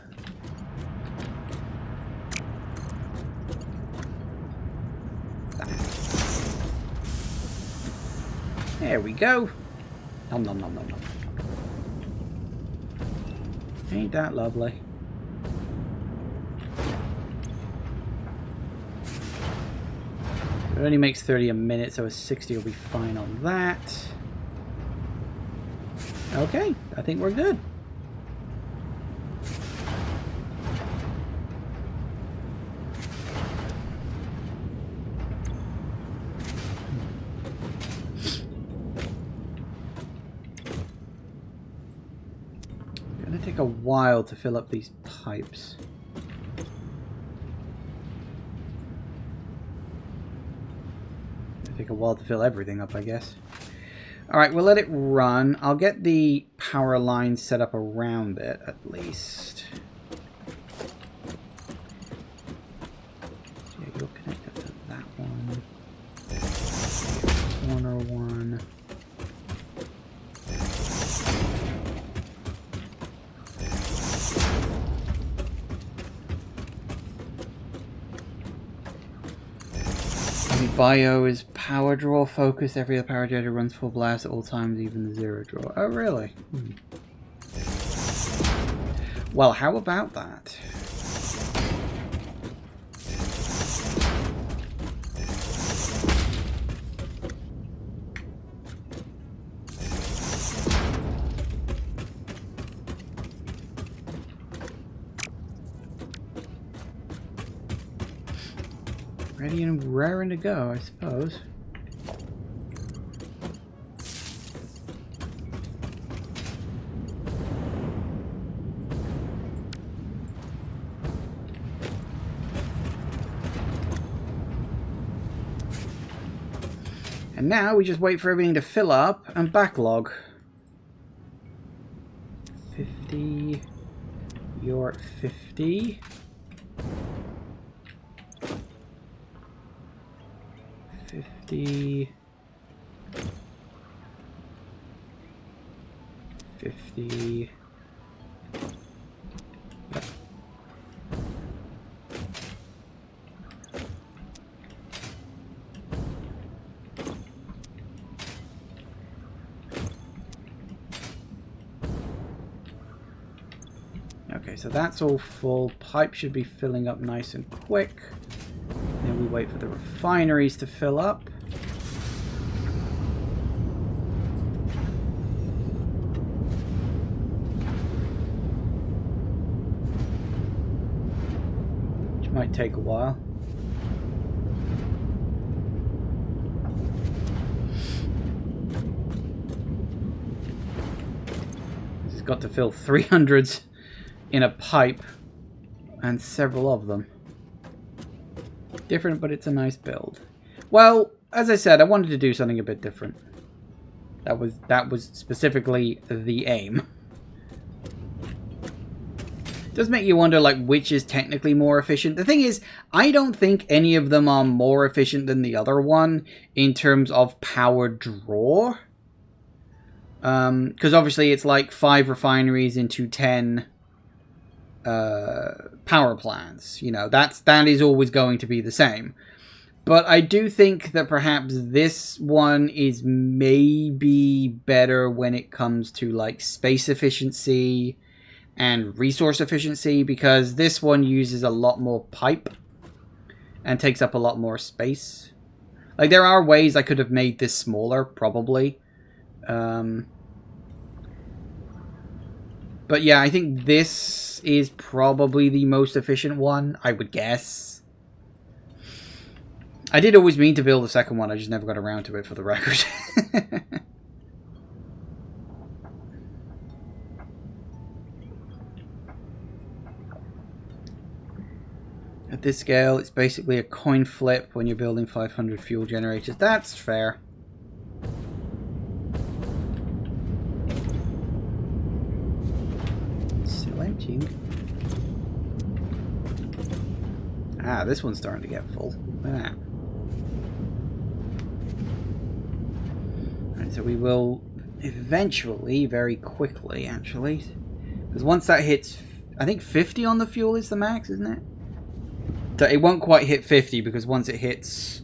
that. There we go. Nom nom nom nom nom. Ain't that lovely? It only makes 30 a minute, so a 60 will be fine on that. Okay, I think we're good. It's gonna take a while to fill up these pipes. Take a while to fill everything up, I guess. Alright, we'll let it run. I'll get the power line set up around it, at least. Yeah, you'll connect up to that one. Corner one. Bio is power draw focus. Every other power generator runs full blast at all times, even the zero draw. Oh, really? Well, how about that? Ready and raring to go, I suppose. And now we just wait for everything to fill up and backlog. 50. You're at 50. 50. 50. Yep. Okay, so that's all full. Pipe should be filling up nice and quick. Then we wait for the refineries to fill up. Which might take a while. It's got to fill 300s in a pipe, and several of them. Different, but it's a nice build. Well, as I said, I wanted to do something a bit different. That was specifically the aim. It does make you wonder, like, which is technically more efficient. The thing is, I don't think any of them are more efficient than the other one in terms of power draw. Because obviously it's like 5 refineries into 10 power plants. You know, that is always going to be the same. But I do think that perhaps this one is maybe better when it comes to like space efficiency and resource efficiency, because this one uses a lot more pipe and takes up a lot more space. Like, there are ways I could have made this smaller, probably. But yeah, I think this is probably the most efficient one, I would guess. I did always mean to build a second one, I just never got around to it, for the record. At this scale, it's basically a coin flip when you're building 500 fuel generators. That's fair. Ah, this one's starting to get full. Look at that. Alright, so we will eventually, very quickly actually, because once that hits, I think 50 on the fuel is the max, isn't it? So it won't quite hit 50, because once it hits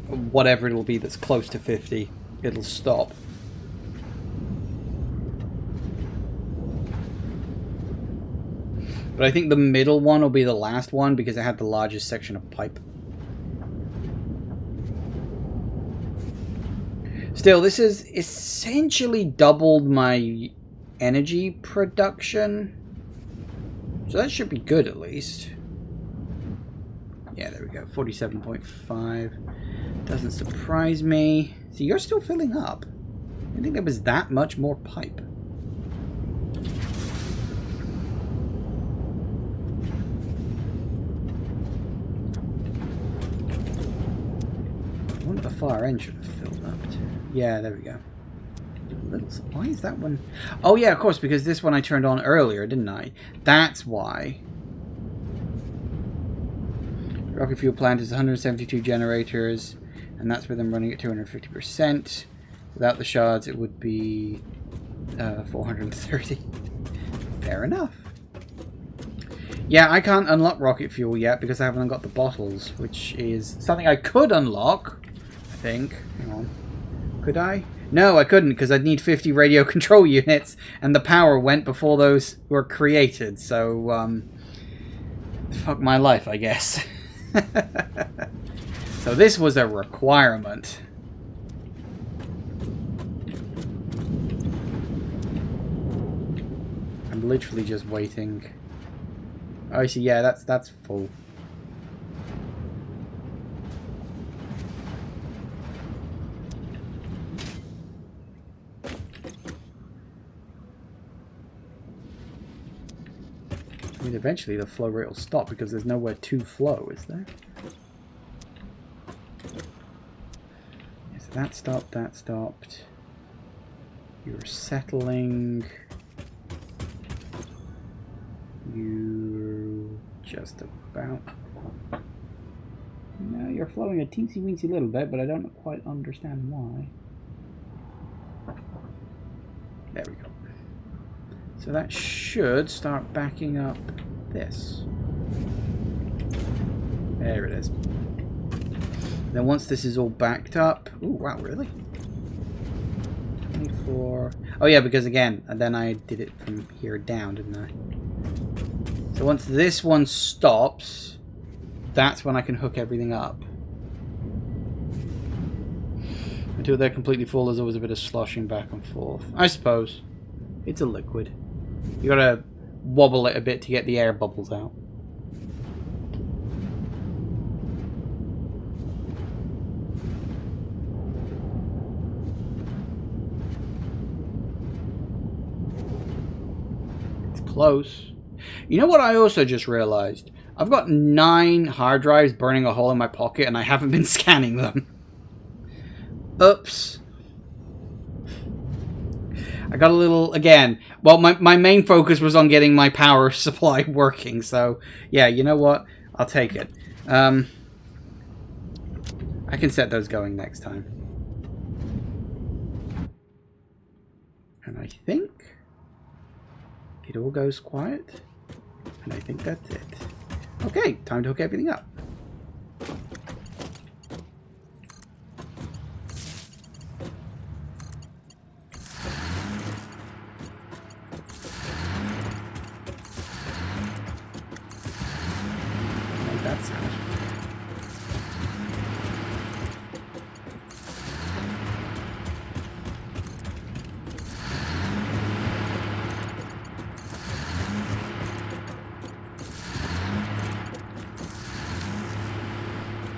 whatever it'll be that's close to 50, it'll stop. But I think the middle one will be the last one because it had the largest section of pipe. Still, this has essentially doubled my energy production. So that should be good at least. Yeah, there we go. 47.5. Doesn't surprise me. So you're still filling up. I didn't think there was that much more pipe. One at the far end should have filled up too. Yeah, there we go. Why is that one? Oh yeah, of course, because this one I turned on earlier, didn't I? That's why. Rocket fuel plant is 172 generators, and that's with them running at 250%. Without the shards, it would be 430. Fair enough. Yeah, I can't unlock rocket fuel yet because I haven't got the bottles, which is something I could unlock, I think. Hang on. Could I? No, I couldn't, because I'd need 50 radio control units, and the power went before those were created, so, fuck my life, I guess. So this was a requirement. I'm literally just waiting. Oh, I see, yeah, that's full. I mean, eventually the flow rate will stop because there's nowhere to flow, is there? Yes, That stopped, that stopped. You're settling. You just about. No, you're flowing a teensy-weensy little bit, but I don't quite understand why. There we go. So that should start backing up this. There it is. Then once this is all backed up... Ooh, wow, really? 24... Oh yeah, because again, then I did it from here down, didn't I? So once this one stops, that's when I can hook everything up. Until they're completely full, there's always a bit of sloshing back and forth. I suppose. It's a liquid. You gotta wobble it a bit to get the air bubbles out. It's close. You know what I also just realized? I've got 9 hard drives burning a hole in my pocket and I haven't been scanning them. Oops. I got a little, again, well, my main focus was on getting my power supply working, so, yeah, you know what? I'll take it. I can set those going next time. And I think it all goes quiet, and I think that's it. Okay, time to hook everything up.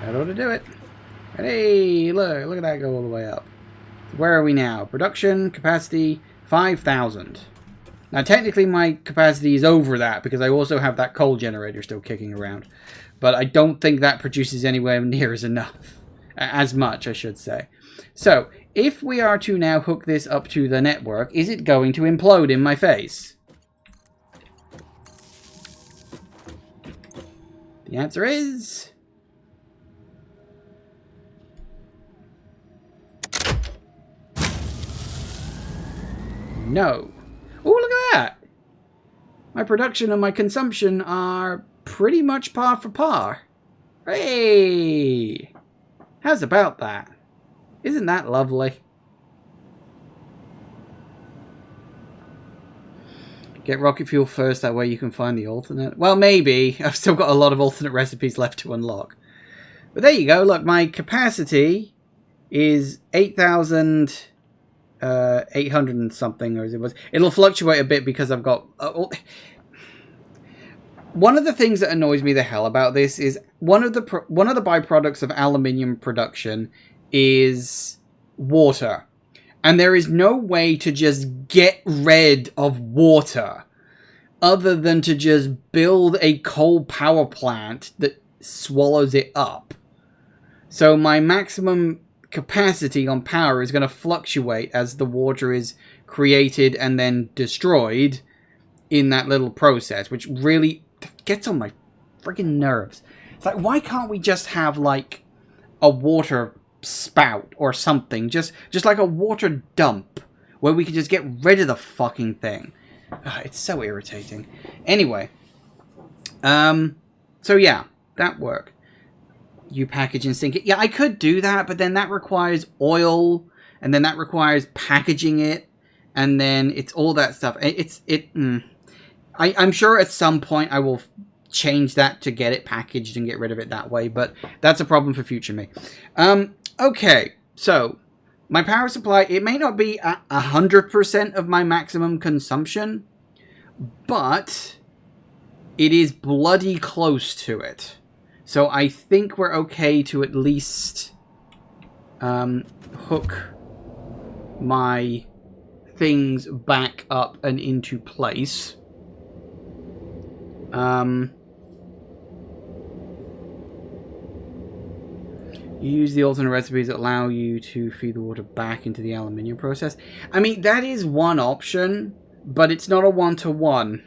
That ought to do it. Hey, look at that go all the way up. Where are we now? Production capacity 5,000. Now technically my capacity is over that because I also have that coal generator still kicking around. But I don't think that produces anywhere near as enough. As much, I should say. So, if we are to now hook this up to the network, is it going to implode in my face? The answer is... no. Oh, look at that! My production and my consumption are pretty much par for par. Hey! How's about that? Isn't that lovely? Get rocket fuel first, that way you can find the alternate. Well, maybe. I've still got a lot of alternate recipes left to unlock. But there you go. Look, my capacity is 8,800 and something, or as it was. It'll fluctuate a bit because I've got... one of the things that annoys me the hell about this is one of the byproducts of aluminium production is water. And there is no way to just get rid of water other than to just build a coal power plant that swallows it up. So my maximum capacity on power is going to fluctuate as the water is created and then destroyed in that little process, which really gets on my friggin' nerves. It's like, why can't we just have like a water spout or something, just like a water dump where we can just get rid of the fucking thing? It's so irritating. Anyway, so yeah, that worked. You package and sink it. Yeah, I could do that, but then that requires oil, and then that requires packaging it, and then it's all that stuff. I'm sure at some point I will change that to get it packaged and get rid of it that way, but that's a problem for future me. Okay, so my power supply, it may not be 100% of my maximum consumption, but it is bloody close to it. So I think we're okay to at least hook my things back up and into place. You use the alternate recipes that allow you to feed the water back into the aluminium process. I mean, that is one option, but it's not a one-to-one.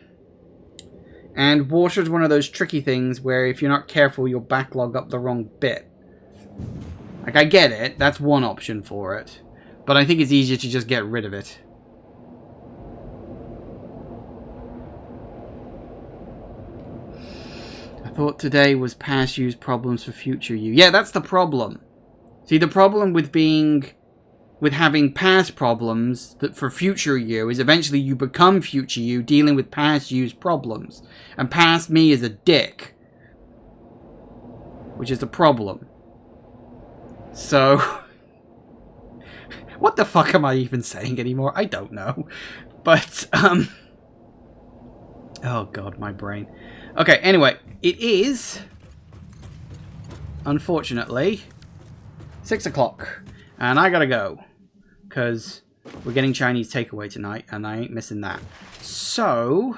And water is one of those tricky things where if you're not careful, you'll backlog up the wrong bit. Like, I get it. That's one option for it. But I think it's easier to just get rid of it. I thought today was past use problems for future you. Yeah, that's the problem. See, the problem with having past problems that for future you is eventually you become future you dealing with past you's problems. And past me is a dick. Which is the problem. So, what the fuck am I even saying anymore? I don't know. But, oh god, my brain. Okay, anyway, it is, unfortunately, 6 o'clock. And I gotta go. Because we're getting Chinese takeaway tonight, and I ain't missing that. So,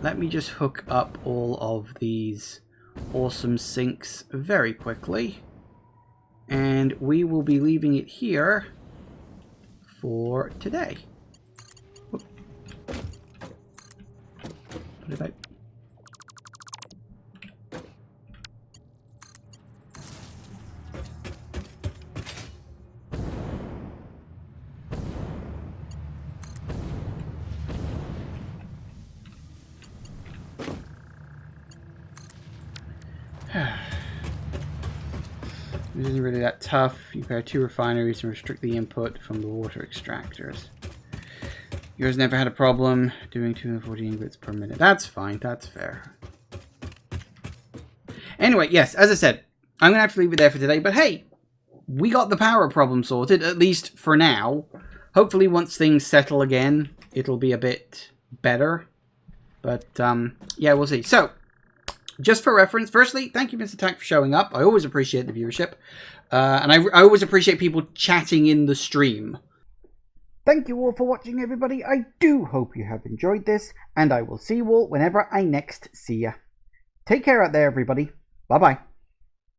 let me just hook up all of these awesome sinks very quickly. And we will be leaving it here for today. Whoop. Put it out. It isn't really that tough. You pair 2 refineries and restrict the input from the water extractors. Yours never had a problem doing 214 bits per minute. That's fine. That's fair. Anyway, yes, as I said, I'm going to have to leave it there for today. But hey, we got the power problem sorted, at least for now. Hopefully once things settle again, it'll be a bit better. But, yeah, we'll see. So, just for reference, firstly, thank you, Mr. Tack, for showing up. I always appreciate the viewership. And I always appreciate people chatting in the stream. Thank you all for watching, everybody. I do hope you have enjoyed this. And I will see you all whenever I next see ya. Take care out there, everybody. Bye-bye.